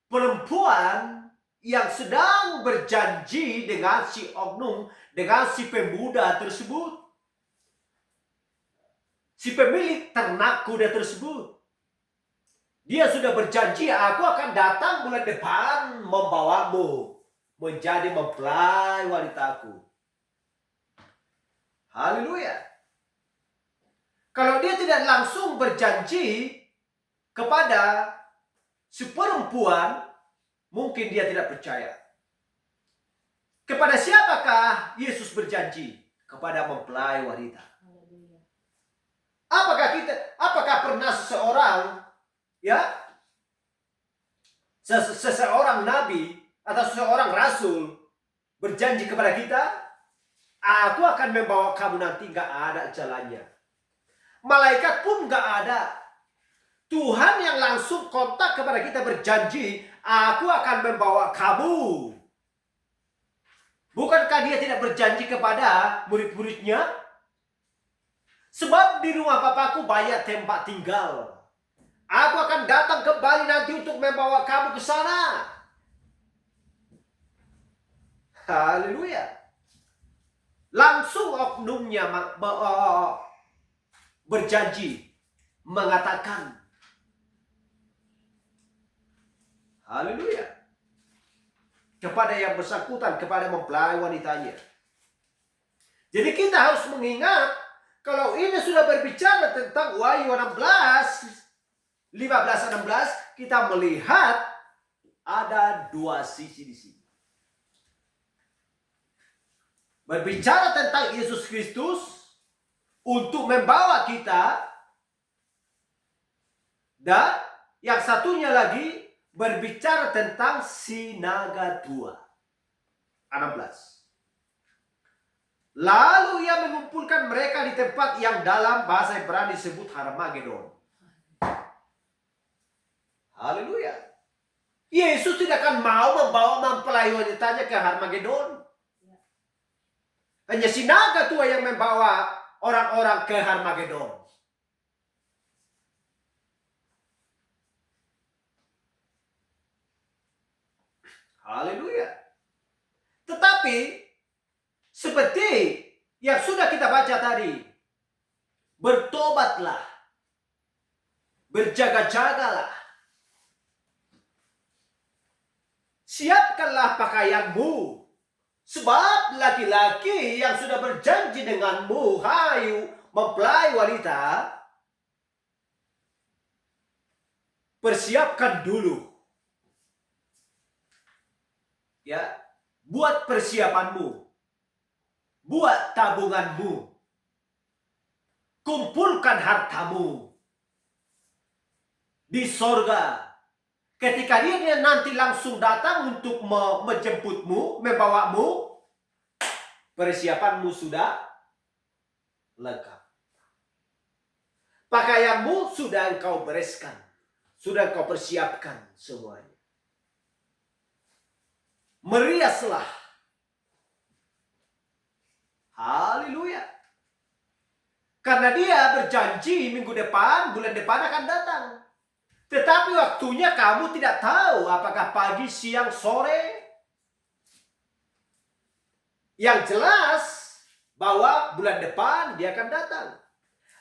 perempuan yang sedang berjanji dengan si oknum, dengan si pemuda tersebut. Si pemilik ternak kuda tersebut. Dia sudah berjanji, aku akan datang bulan depan membawamu menjadi mempelai wanitaku. Haleluya. Kalau dia tidak langsung berjanji kepada si perempuan, mungkin dia tidak percaya. Kepada siapakah Yesus berjanji? Kepada mempelai wanita. Haleluya. Apakah pernah seseorang, ya, seseorang nabi atau seseorang rasul berjanji kepada kita, aku akan membawa kamu nanti, nggak ada jalannya. Malaikat pun nggak ada. Tuhan yang langsung kontak kepada kita berjanji, aku akan membawa kamu. Bukankah dia tidak berjanji kepada murid-muridnya? Sebab di rumah Bapakku banyak tempat tinggal. Aku akan datang kembali nanti untuk membawa kamu ke sana. Haleluya. Langsung oknumnya berjanji, mengatakan. Haleluya. Kepada yang bersangkutan, kepada mempelai wanitanya. Jadi kita harus mengingat, kalau ini sudah berbicara tentang Wahyu 15-16, kita melihat ada dua sisi di sini. Berbicara tentang Yesus Kristus untuk membawa kita, dan yang satunya lagi berbicara tentang Sinaga 2. 16. Lalu ia mengumpulkan mereka di tempat yang dalam bahasa Ibrani disebut Harmagedon. Haleluya. Yesus tidak akan mau membawa mempelai wanitanya ke Harmagedon. Hanya Sinaga 2 yang membawa orang-orang ke Harmagedon. Haleluya. Tetapi seperti yang sudah kita baca tadi, bertobatlah, berjaga-jagalah, siapkanlah pakaianmu, sebab laki-laki yang sudah berjanji denganmu, hai mempelai wanita, persiapkan dulu. Ya, buat persiapanmu, buat tabunganmu, kumpulkan hartamu di sorga. Ketika dia nanti langsung datang untuk menjemputmu, membawamu, persiapanmu sudah lengkap. Pakaianmu sudah engkau bereskan, sudah engkau persiapkan semuanya. Meriaslah. Haleluya. Karena dia berjanji minggu depan, bulan depan akan datang. Tetapi waktunya kamu tidak tahu apakah pagi, siang, sore. Yang jelas bahwa bulan depan dia akan datang.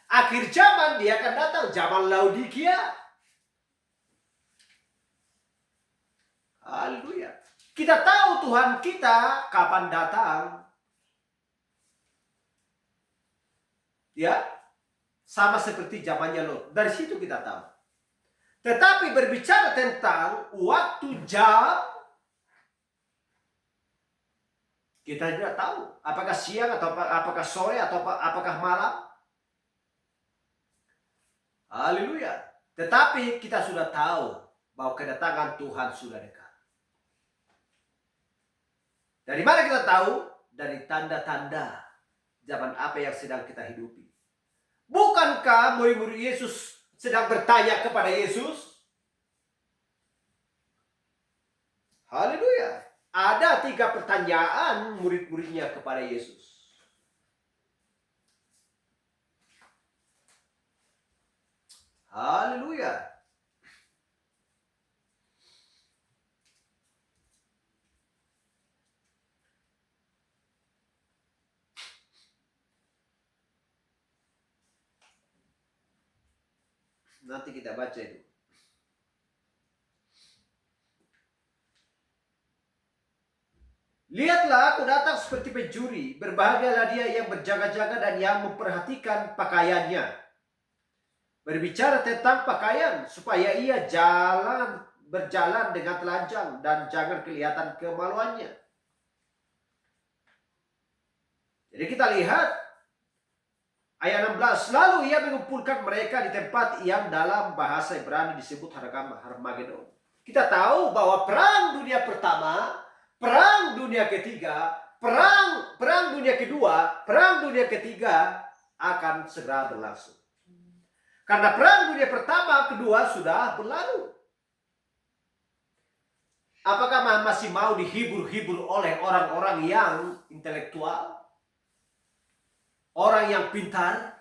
Akhir zaman dia akan datang, zaman Laodikia. Haleluya. Kita tahu Tuhan kita kapan datang. Ya, sama seperti zamannya Lot. Dari situ kita tahu. Tetapi berbicara tentang waktu jam, kita tidak tahu. Apakah siang atau apakah sore atau apakah malam. Haleluya. Tetapi kita sudah tahu bahwa kedatangan Tuhan sudah dekat. Dari mana kita tahu? Dari tanda-tanda zaman apa yang sedang kita hidupi. Bukankah murid-murid Yesus sedang bertanya kepada Yesus? Haleluya. Ada 3 pertanyaan murid-muridnya kepada Yesus. Haleluya. Nanti kita baca itu. Lihatlah, aku datang seperti pencuri. Berbahagialah dia yang berjaga-jaga dan yang memperhatikan pakaiannya. Berbicara tentang pakaian, supaya ia berjalan dengan telanjang dan jangan kelihatan kemaluannya. Jadi kita lihat ayat 16, lalu ia mengumpulkan mereka di tempat yang dalam bahasa Ibrani disebut Harmagedon. Kita tahu bahwa perang dunia pertama, perang dunia ketiga, perang dunia kedua, perang dunia ketiga akan segera berlangsung. Karena perang dunia pertama, kedua sudah berlalu. Apakah masih mau dihibur-hibur oleh orang-orang yang intelektual? Orang yang pintar?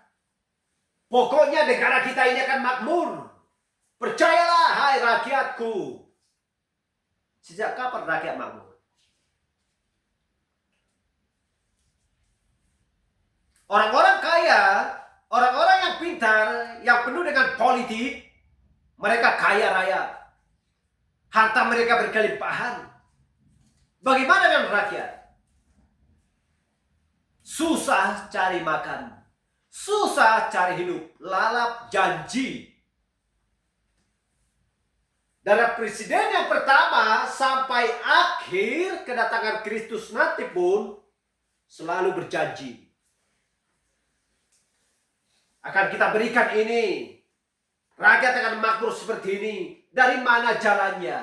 Pokoknya negara kita ini akan makmur. Percayalah, hai rakyatku. Sejak kapan rakyat makmur? Orang-orang kaya, orang-orang yang pintar, yang penuh dengan politik, mereka kaya raya. Harta mereka berkelimpahan. Bagaimana dengan rakyat? Susah cari makan, susah cari hidup, lalap janji. Dari presiden yang pertama sampai akhir kedatangan Kristus nanti pun selalu berjanji. Akan kita berikan ini. Rakyat akan makmur seperti ini. Dari mana jalannya?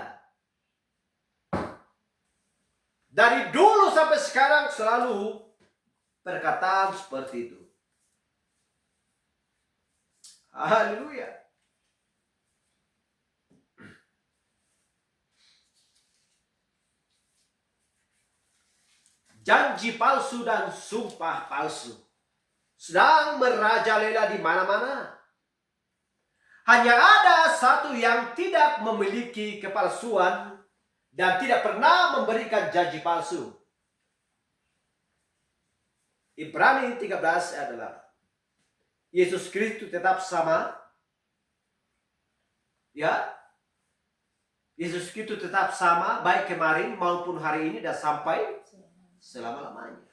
Dari dulu sampai sekarang selalu perkataan seperti itu. Haleluya. Janji palsu dan sumpah palsu sedang merajalela di mana-mana. Hanya ada satu yang tidak memiliki kepalsuan dan tidak pernah memberikan janji palsu. Ibrani 13 adalah Yesus Kristus tetap sama. Ya. Yesus Kristus tetap sama baik kemarin maupun hari ini dan sampai selama-lamanya.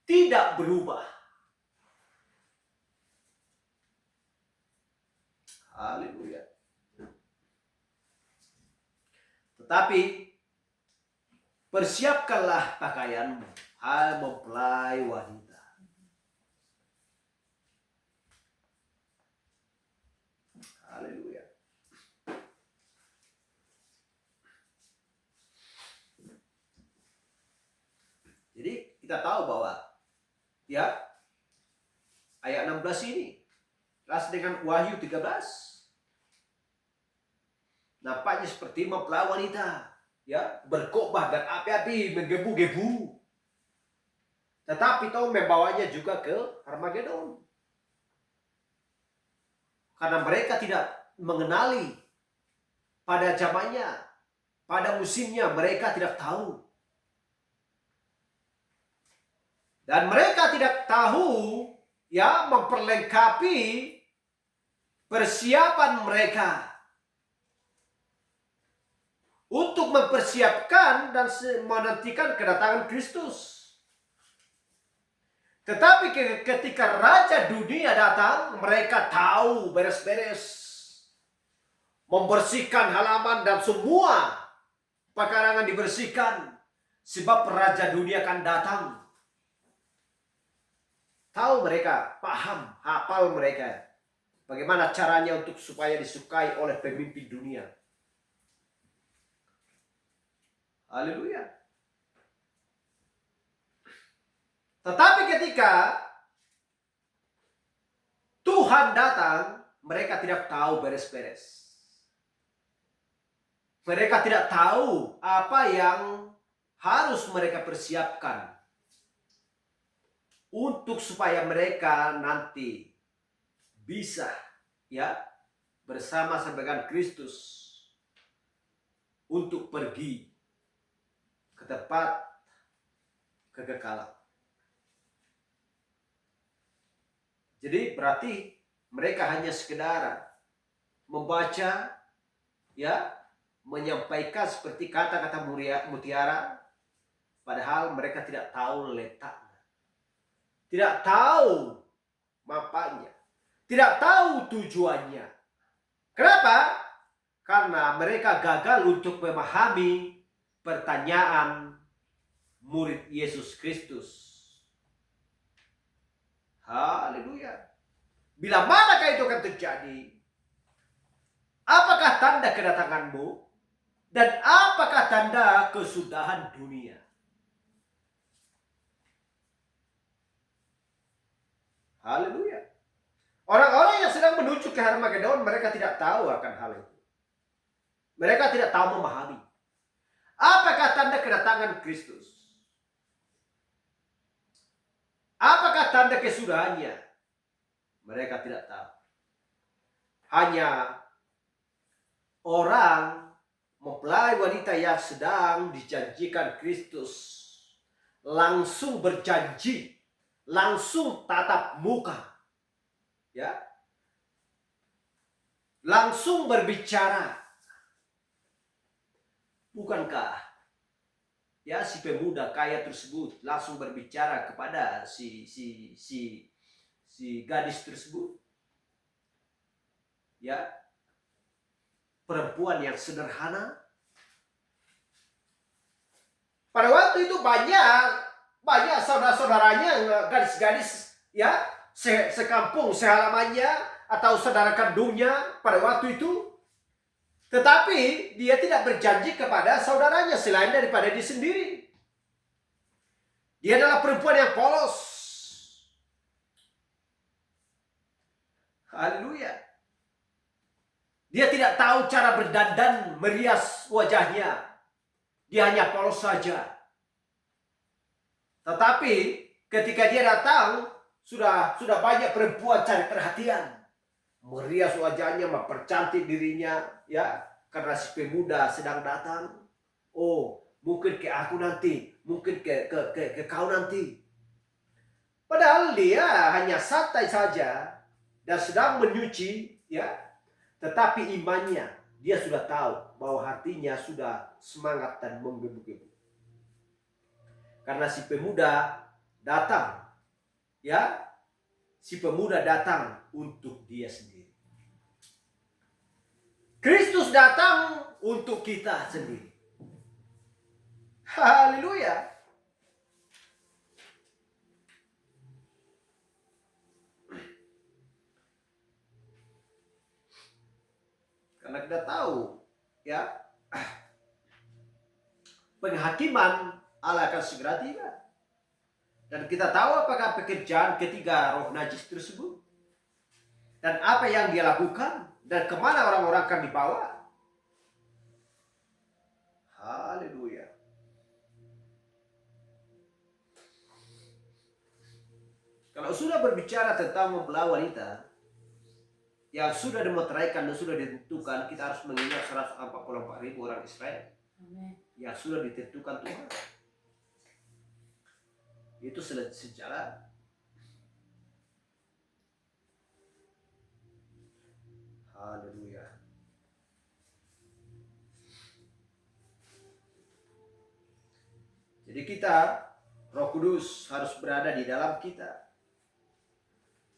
Tidak berubah. Haleluya. Tetapi persiapkanlah pakaianmu, hai mempelai wanita. Haleluya. Jadi kita tahu bahwa ya ayat 16 ini ras dengan Wahyu 13 nampaknya seperti mempelai wanita, ya, berkobah dan api-api menggebu-gebu. Tetapi tahu membawanya juga ke Harmagedon. Karena mereka tidak mengenali pada zamannya, pada musimnya mereka tidak tahu. Dan mereka tidak tahu, ya, memperlengkapi persiapan mereka untuk mempersiapkan dan menantikan kedatangan Kristus. Tetapi ketika Raja Dunia datang, mereka tahu beres-beres membersihkan halaman dan semua pekarangan dibersihkan, sebab Raja Dunia akan datang. Tahu mereka, paham, hafal mereka bagaimana caranya untuk supaya disukai oleh pemimpin dunia. Haleluya. Tetapi ketika Tuhan datang, mereka tidak tahu beres-beres. Mereka tidak tahu apa yang harus mereka persiapkan untuk supaya mereka nanti bisa, ya, bersama-sama dengan Kristus untuk pergi ke tempat kekekalan. Jadi berarti mereka hanya sekedar membaca, ya, menyampaikan seperti kata-kata mutiara, Padahal mereka tidak tahu letaknya. Tidak tahu mapanya. Tidak tahu tujuannya. Kenapa? Karena mereka gagal untuk memahami pertanyaan murid Yesus Kristus. Haleluya. Bila manakah itu akan terjadi? Apakah tanda kedatanganmu? Dan apakah tanda kesudahan dunia? Haleluya. Orang-orang yang sedang menuju ke Harmagedon, mereka tidak tahu akan hal itu. Mereka tidak tahu memahami. Apakah tanda kedatangan Kristus? Apakah tanda kesudahannya? Mereka tidak tahu. Hanya orang mempelai wanita yang sedang dijanjikan Kristus langsung berjanji, langsung tatap muka, ya, langsung berbicara. Bukankah ya si pemuda kaya tersebut langsung berbicara kepada si gadis tersebut, ya, perempuan yang sederhana. Pada waktu itu banyak saudara-saudaranya, gadis-gadis, ya, sekampung, sehalamannya, atau saudara kandungnya pada waktu itu. Tetapi dia tidak berjanji kepada saudaranya selain daripada dia sendiri. Dia adalah perempuan yang polos. Haleluya. Dia tidak tahu cara berdandan, merias wajahnya. Dia hanya polos saja. Tetapi ketika dia datang, sudah banyak perempuan cari perhatian. Merias wajahnya, mempercantik dirinya, ya, karena si pemuda sedang datang. Oh, mungkin ke aku nanti, mungkin ke kau nanti. Padahal dia hanya santai saja dan sedang menyuci, ya. Tetapi imannya, dia sudah tahu bahwa hatinya sudah semangat dan menggebu-gebu. Karena si pemuda datang, ya. Si pemuda datang untuk dia sendiri. Kristus datang untuk kita sendiri. Haleluya. Karena kita tahu, ya, penghakiman Allah akan segera tiba. Dan kita tahu apakah pekerjaan ketiga roh najis tersebut. Dan apa yang dia lakukan. Dan kemana orang-orang akan dibawa. Haleluya. Kalau sudah berbicara tentang mempelai wanita yang sudah dimeteraikan dan sudah ditentukan, kita harus mengingat 144.000 orang Israel. Amen. Yang sudah ditentukan Tuhan. Itu sejarah. Haleluya. Jadi kita, Roh Kudus harus berada di dalam kita.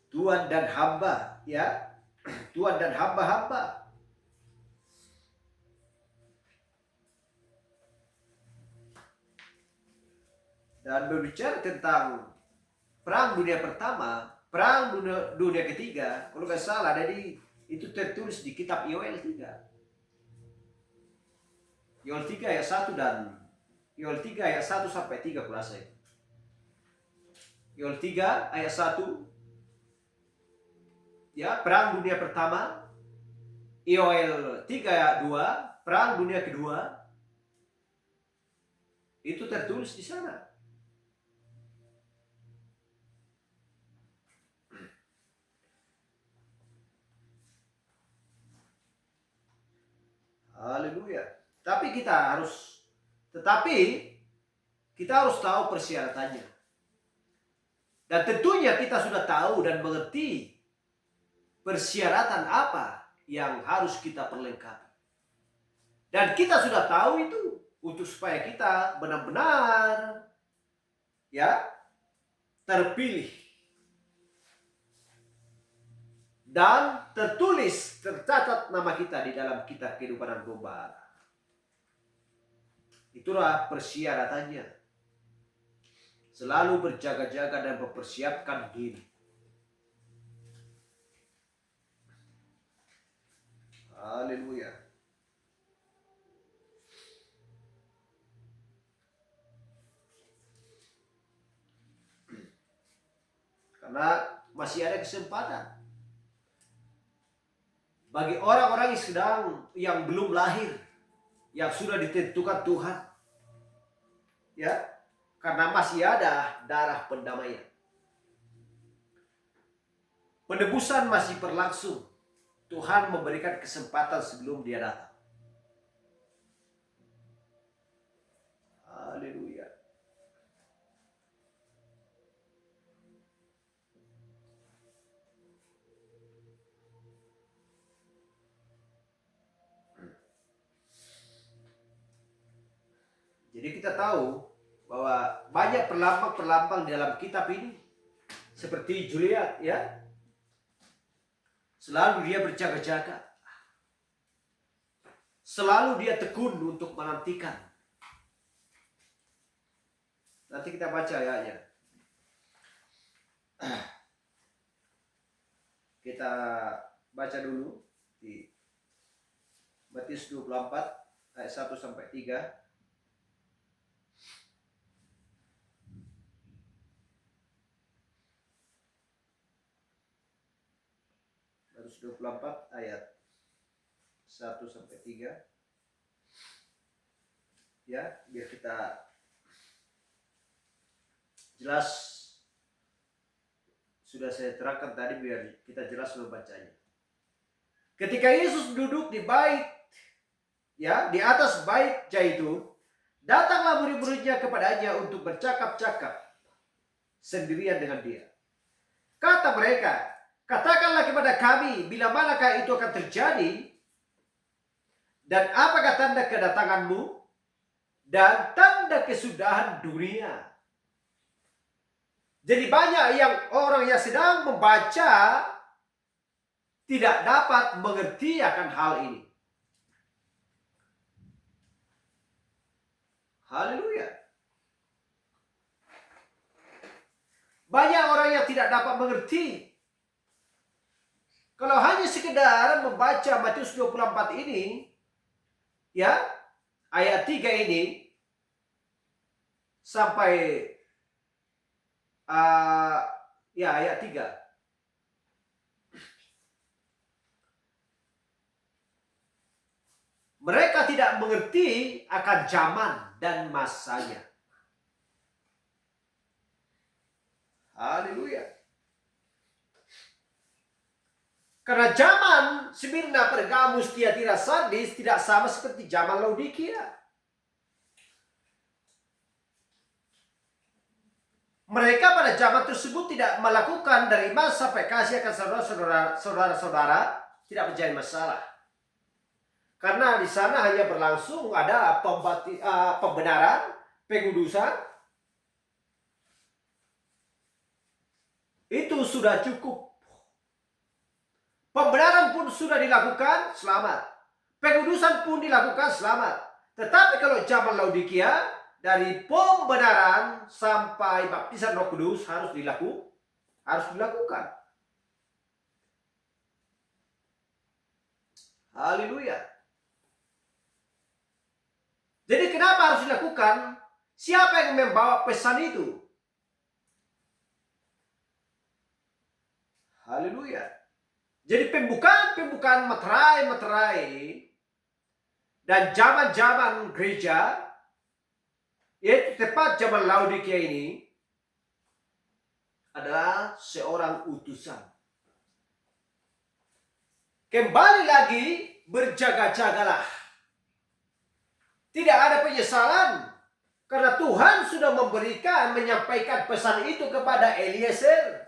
Tuhan dan hamba, ya. Tuhan dan hamba-hamba. Dan berbicara tentang perang dunia pertama, perang dunia ketiga, kalau nggak salah, jadi itu tertulis di kitab Yoel 3. Yoel 3 ayat 1 dan Yoel 3 ayat 1 sampai 3 kurasa itu. Yoel 3 ayat 1, ya, perang dunia pertama. Yoel 3 ayat 2, perang dunia kedua. Itu tertulis di sana. Haleluya. Tetapi kita harus tahu persyaratannya. Dan tentunya kita sudah tahu dan mengerti persyaratan apa yang harus kita perlengkapi. Dan kita sudah tahu itu. untuk supaya kita benar-benar ya terpilih dan tercatat nama kita di dalam kitab kehidupan global. Itulah persyaratannya. Selalu berjaga-jaga dan mempersiapkan diri. Haleluya. Karena masih ada kesempatan bagi orang-orang yang belum lahir, yang sudah ditentukan Tuhan. Ya, karena masih ada darah pendamaian. Penebusan masih berlangsung. Tuhan memberikan kesempatan sebelum Dia datang. Haleluya. Jadi kita tahu bahwa banyak perlambang-perlambang di dalam kitab ini. Seperti Juliet, ya. Selalu dia berjaga-jaga. Selalu dia tekun untuk menantikan. Nanti kita baca ayatnya. Kita baca dulu di Matius 24 ayat 1 sampai 3. Matius 24 ayat 1 sampai 3. Ya, biar kita jelas. Sudah saya terangkan tadi, biar kita jelas membacanya. Ketika Yesus duduk di bait, ya, di atas bait Zaitun, datanglah murid-muridnya kepadanya untuk bercakap-cakap sendirian dengan Dia. Kata mereka, "Katakanlah kepada kami, bila manakah itu akan terjadi? Dan apakah tanda kedatanganmu dan tanda kesudahan dunia?" Jadi banyak orang yang sedang membaca tidak dapat mengerti akan hal ini. Haleluya. Banyak orang yang tidak dapat mengerti. Kalau hanya sekedar membaca Matius 24 ini, ya, ayat 3 ini sampai ayat 3. Mereka tidak mengerti akan zaman dan masanya. Haleluya. Karena zaman Smyrna, Pergamus, Tiatira, Sardis tidak sama seperti zaman Laodikia. Mereka pada zaman tersebut tidak melakukan dari emas sampai kasih akan saudara-saudara, tidak menjadi masalah. Karena di sana hanya berlangsung ada pembenaran, pengudusan. Itu sudah cukup. Pembenaran pun sudah dilakukan, selamat. Pengudusan pun dilakukan, selamat. Tetapi kalau zaman Laodikia, dari pembenaran sampai baptisan Roh Kudus harus dilakukan. Haleluya. Jadi kenapa harus dilakukan? Siapa yang membawa pesan itu? Haleluya. Jadi pembukaan materai dan zaman-zaman gereja, yaitu tepat zaman Laodikia ini, adalah seorang utusan. Kembali lagi, berjaga-jagalah. Tidak ada penyesalan, karena Tuhan sudah menyampaikan pesan itu kepada Eliezer.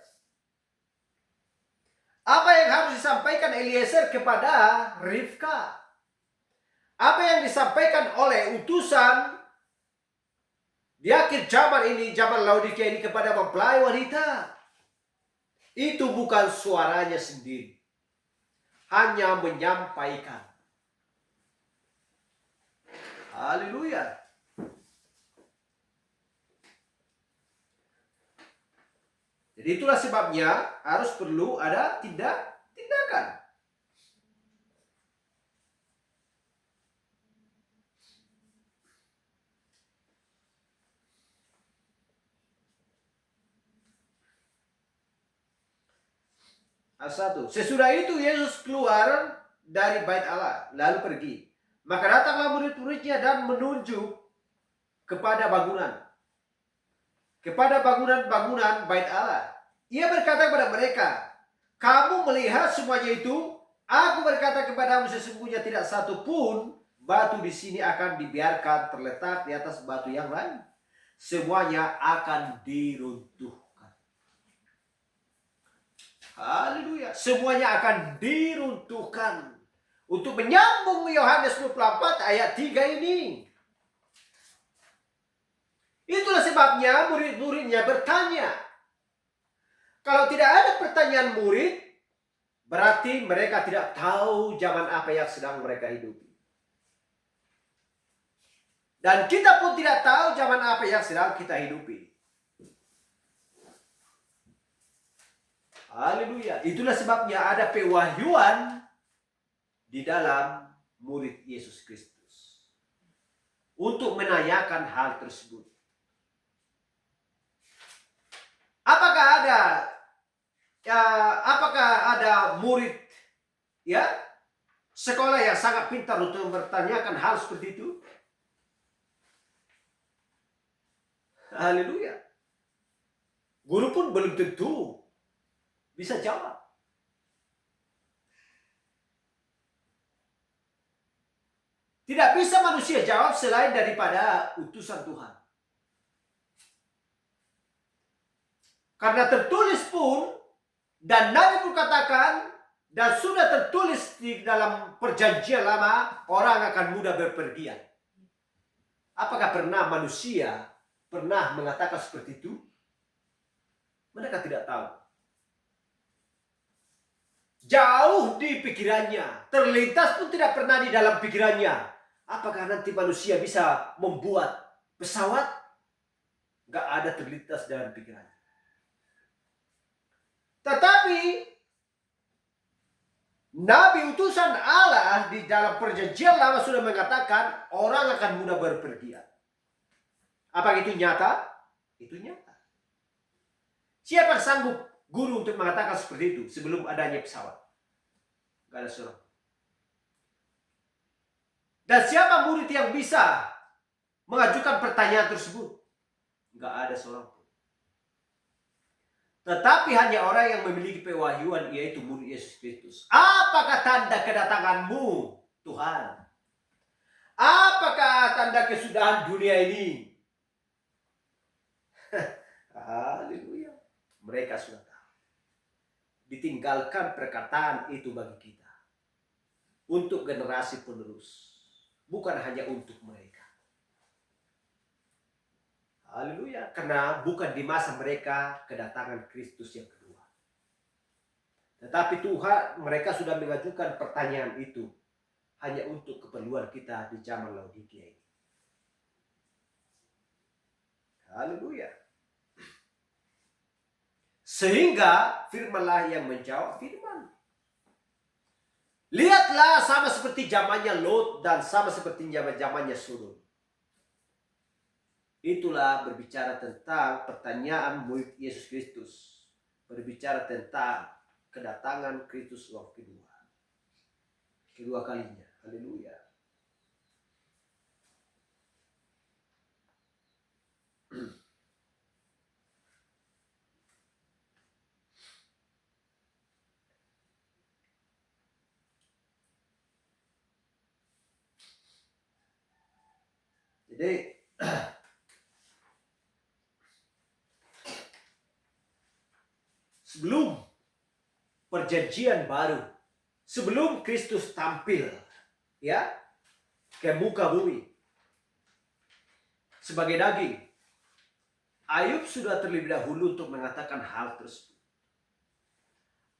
Apa yang harus disampaikan Eliezer kepada Rivka? Apa yang disampaikan oleh utusan di akhir zaman ini, zaman Laodikia ini kepada mempelai wanita, itu bukan suaranya sendiri. Hanya menyampaikan. Haleluya. Jadi itulah sebabnya harus perlu ada tindakan. Satu. Sesudah itu Yesus keluar dari bait Allah lalu pergi. Maka datanglah murid-muridnya dan menunjuk kepada bangunan. Kepada bangunan-bangunan bait Allah. Ia berkata kepada mereka, kamu melihat semuanya itu? Aku berkata kepadamu sesungguhnya tidak satu pun batu di sini akan dibiarkan terletak di atas batu yang lain. Semuanya akan diruntuhkan. Haleluya. Semuanya akan diruntuhkan. Untuk menyambung Yohanes 24 ayat 3 ini. Itulah sebabnya murid-muridnya bertanya. Kalau tidak ada pertanyaan murid, berarti mereka tidak tahu zaman apa yang sedang mereka hidupi. Dan kita pun tidak tahu zaman apa yang sedang kita hidupi. Haleluya. Itulah sebabnya ada pewahyuan di dalam murid Yesus Kristus. Untuk menanyakan hal tersebut. Apakah ada murid sekolah yang sangat pintar untuk bertanyakan hal seperti itu? Haleluya. Guru pun belum tentu bisa jawab. Tidak bisa manusia jawab selain daripada utusan Tuhan. Karena tertulis pun, dan Nabi pun katakan, dan sudah tertulis di dalam perjanjian lama, orang akan mudah berpergian. Apakah pernah manusia pernah mengatakan seperti itu? Mereka tidak tahu. Jauh di pikirannya, terlintas pun tidak pernah di dalam pikirannya. Apakah nanti manusia bisa membuat pesawat? Gak ada terlintas dalam pikirannya. Tetapi Nabi utusan Allah di dalam perjanjian lama sudah mengatakan orang akan mudah berpergian. Apa itu nyata? Itu nyata. Siapa yang sanggup guru untuk mengatakan seperti itu sebelum adanya pesawat? Gak ada seorang. Dan siapa murid yang bisa mengajukan pertanyaan tersebut? Gak ada seorang. Tetapi hanya orang yang memiliki pewahyuan, yaitu murid Yesus Kristus. Apakah tanda kedatanganmu, Tuhan? Apakah tanda kesudahan dunia ini? Haleluya. Mereka sudah tahu. Ditinggalkan perkataan itu bagi kita. Untuk generasi penerus. Bukan hanya untuk mereka. Haleluya, karena bukan di masa mereka kedatangan Kristus yang kedua. Tetapi Tuhan, mereka sudah mengajukan pertanyaan itu hanya untuk keperluan kita di zaman Laodikia ini. Haleluya. Sehingga firmanlah yang menjawab firman. Lihatlah sama seperti zamannya Lot dan sama seperti zamannya Sodom. Itulah berbicara tentang pertanyaan murid Yesus Kristus. Berbicara tentang kedatangan Kristus waktu kedua. Kedua kalinya. Haleluya. Jadi sebelum perjanjian baru, sebelum Kristus tampil, ya, ke muka bumi sebagai daging. Ayub sudah terlebih dahulu untuk mengatakan hal tersebut.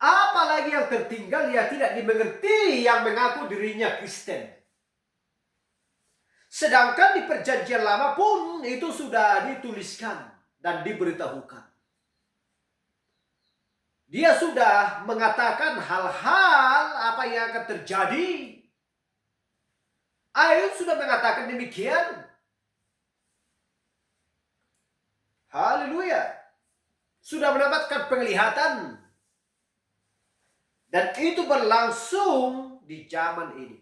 Apalagi yang tertinggal, ia tidak dimengerti yang mengaku dirinya Kristen. Sedangkan di perjanjian lama pun itu sudah dituliskan dan diberitahukan. Dia sudah mengatakan hal-hal apa yang akan terjadi. Ayub sudah mengatakan demikian. Haleluya. Sudah mendapatkan penglihatan. Dan itu berlangsung di zaman ini.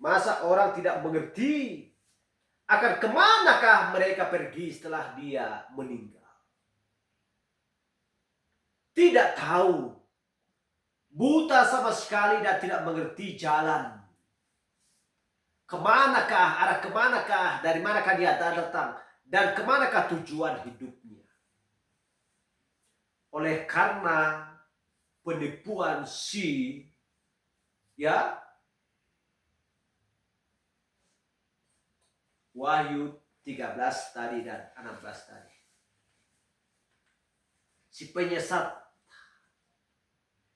Masa orang tidak mengerti akan kemanakah mereka pergi setelah dia meninggal. Tidak tahu. Buta sama sekali dan tidak mengerti jalan. Kemanakah, arah kemanakah, dari manakah dia datang. Dan kemanakah tujuan hidupnya. Oleh karena penipuan Wahyu 13 tadi dan 16 tadi. Si penyesat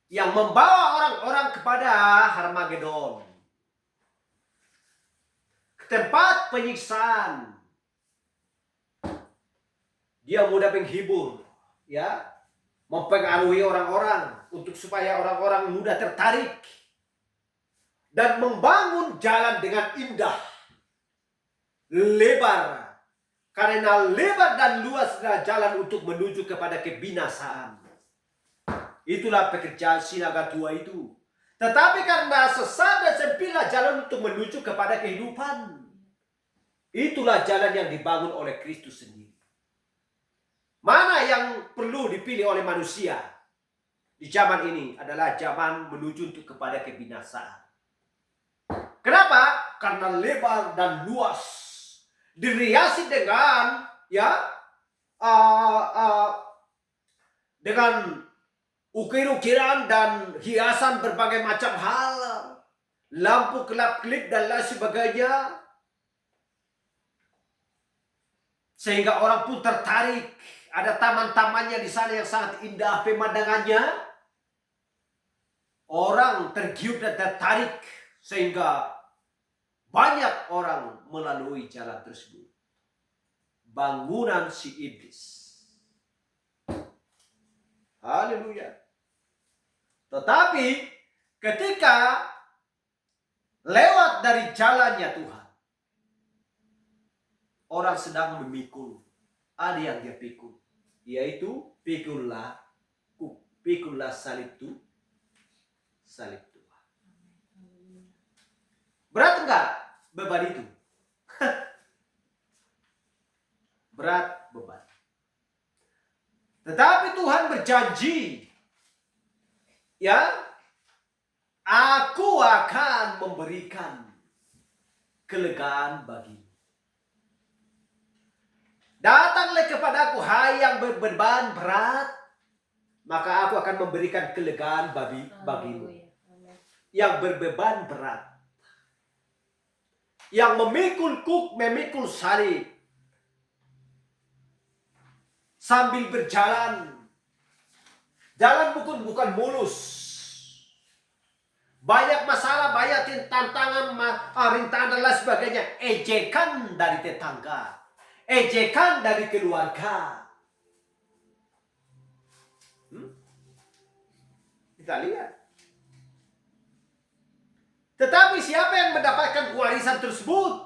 yang membawa orang-orang kepada Harmagedon. Ke tempat penyiksaan. Dia mudah menghibur, mempengaruhi orang-orang untuk supaya orang-orang mudah tertarik dan membangun jalan dengan indah, lebar, karena lebar dan luas adalah jalan untuk menuju kepada kebinasaan. Itulah pekerjaan sinaga tua itu. Tetapi karena sesat dan sempitlah jalan untuk menuju kepada kehidupan. Itulah jalan yang dibangun oleh Kristus sendiri. Mana yang perlu dipilih oleh manusia di zaman ini adalah zaman menuju untuk kepada kebinasaan. Kenapa? Karena lebar dan luas, diriasi dengan dengan ukir-ukiran dan hiasan berbagai macam hal, lampu kelap-kelip dan lain sebagainya, sehingga orang pun tertarik. Ada taman-tamannya di sana yang sangat indah pemandangannya. Orang tergiur dan tertarik sehingga banyak orang melalui jalan tersebut. Bangunan si iblis. Haleluya. Tetapi ketika lewat dari jalannya Tuhan, orang sedang memikul. Ada yang dia pikul, yaitu pikullah salib Tuhan. Berat enggak beban itu? Berat beban. Tetapi Tuhan berjanji, aku akan memberikan kelegaan bagimu. Datanglah kepadaku, hai yang berbeban berat, maka aku akan memberikan kelegaan bagimu. Yang berbeban berat, yang memikul salib, sambil berjalan. Jalan bukan mulus. Banyak masalah, banyak tantangan, rintangan dan lain sebagainya. Ejekan dari tetangga. Ejekan dari keluarga. Kita lihat. Tetapi siapa yang mendapatkan warisan tersebut?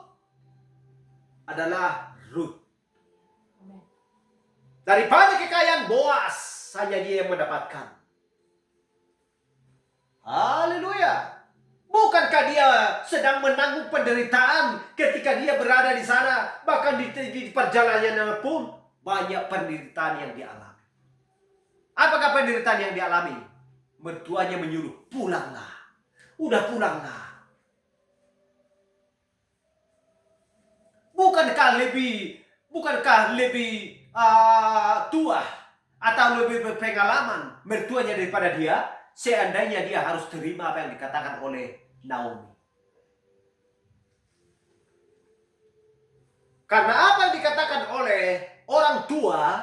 Adalah Ruth. Daripada kekayaan Boas, hanya dia yang mendapatkan. Haleluya. Bukankah dia sedang menanggung penderitaan ketika dia berada di sana? Bahkan di perjalanannya pun banyak penderitaan yang dialami. Apakah penderitaan yang dialami? Mertuanya menyuruh, pulanglah. Udah pulanglah. Bukankah lebih tua atau lebih berpengalaman mertuanya daripada dia? Seandainya dia harus terima apa yang dikatakan oleh Naomi. Karena apa yang dikatakan oleh orang tua,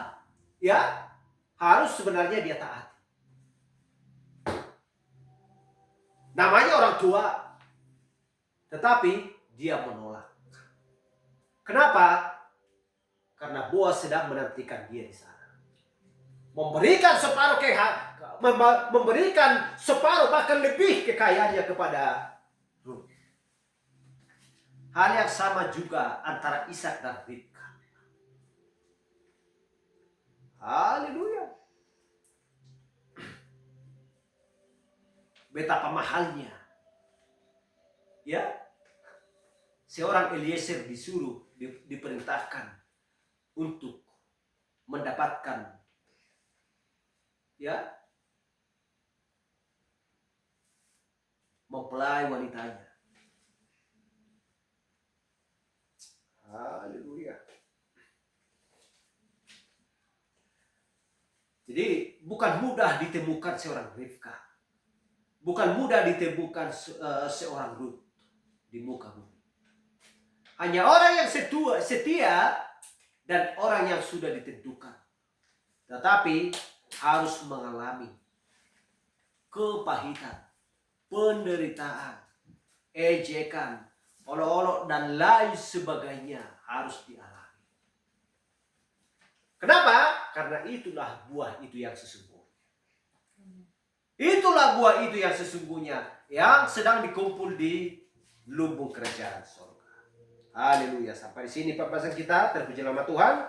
ya, harus sebenarnya dia taat. Namanya orang tua, tetapi dia menolak. Kenapa? Karena Boaz sedang menantikan dia di sana. Memberikan separuh bahkan lebih kekayaannya kepada Ruth. Hal yang sama juga antara Ishak dan Ribka. Haleluya. Betapa mahalnya. Ya. Seorang Eliezer disuruh, diperintahkan untuk mendapatkan, ya, mempelai wanitanya. Haleluya. Jadi bukan mudah ditemukan seorang Ribka. Bukan mudah ditemukan seorang Ruth di muka bumi. Hanya orang yang setia dan orang yang sudah ditentukan. Tetapi harus mengalami kepahitan, penderitaan, ejekan, olok-olok dan lain sebagainya harus dialami. Kenapa? Karena itulah buah itu yang sesungguhnya. Itulah buah itu yang sesungguhnya yang sedang dikumpul di lumbung kerajaan surga. Haleluya. Sampai di sini pembahasan kita. Terpuji nama Tuhan.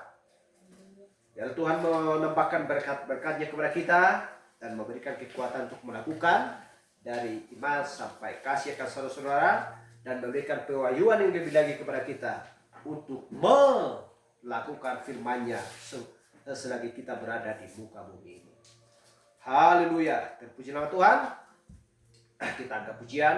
Biar Tuhan menambahkan berkat-berkatnya kepada kita dan memberikan kekuatan untuk melakukan dari iman sampai kasih akan saudara-saudara dan memberikan pewahyuan yang lebih lagi kepada kita untuk melakukan firman-Nya selagi kita berada di muka bumi ini. Haleluya. Terpuji nama Tuhan. Kita angkat pujian.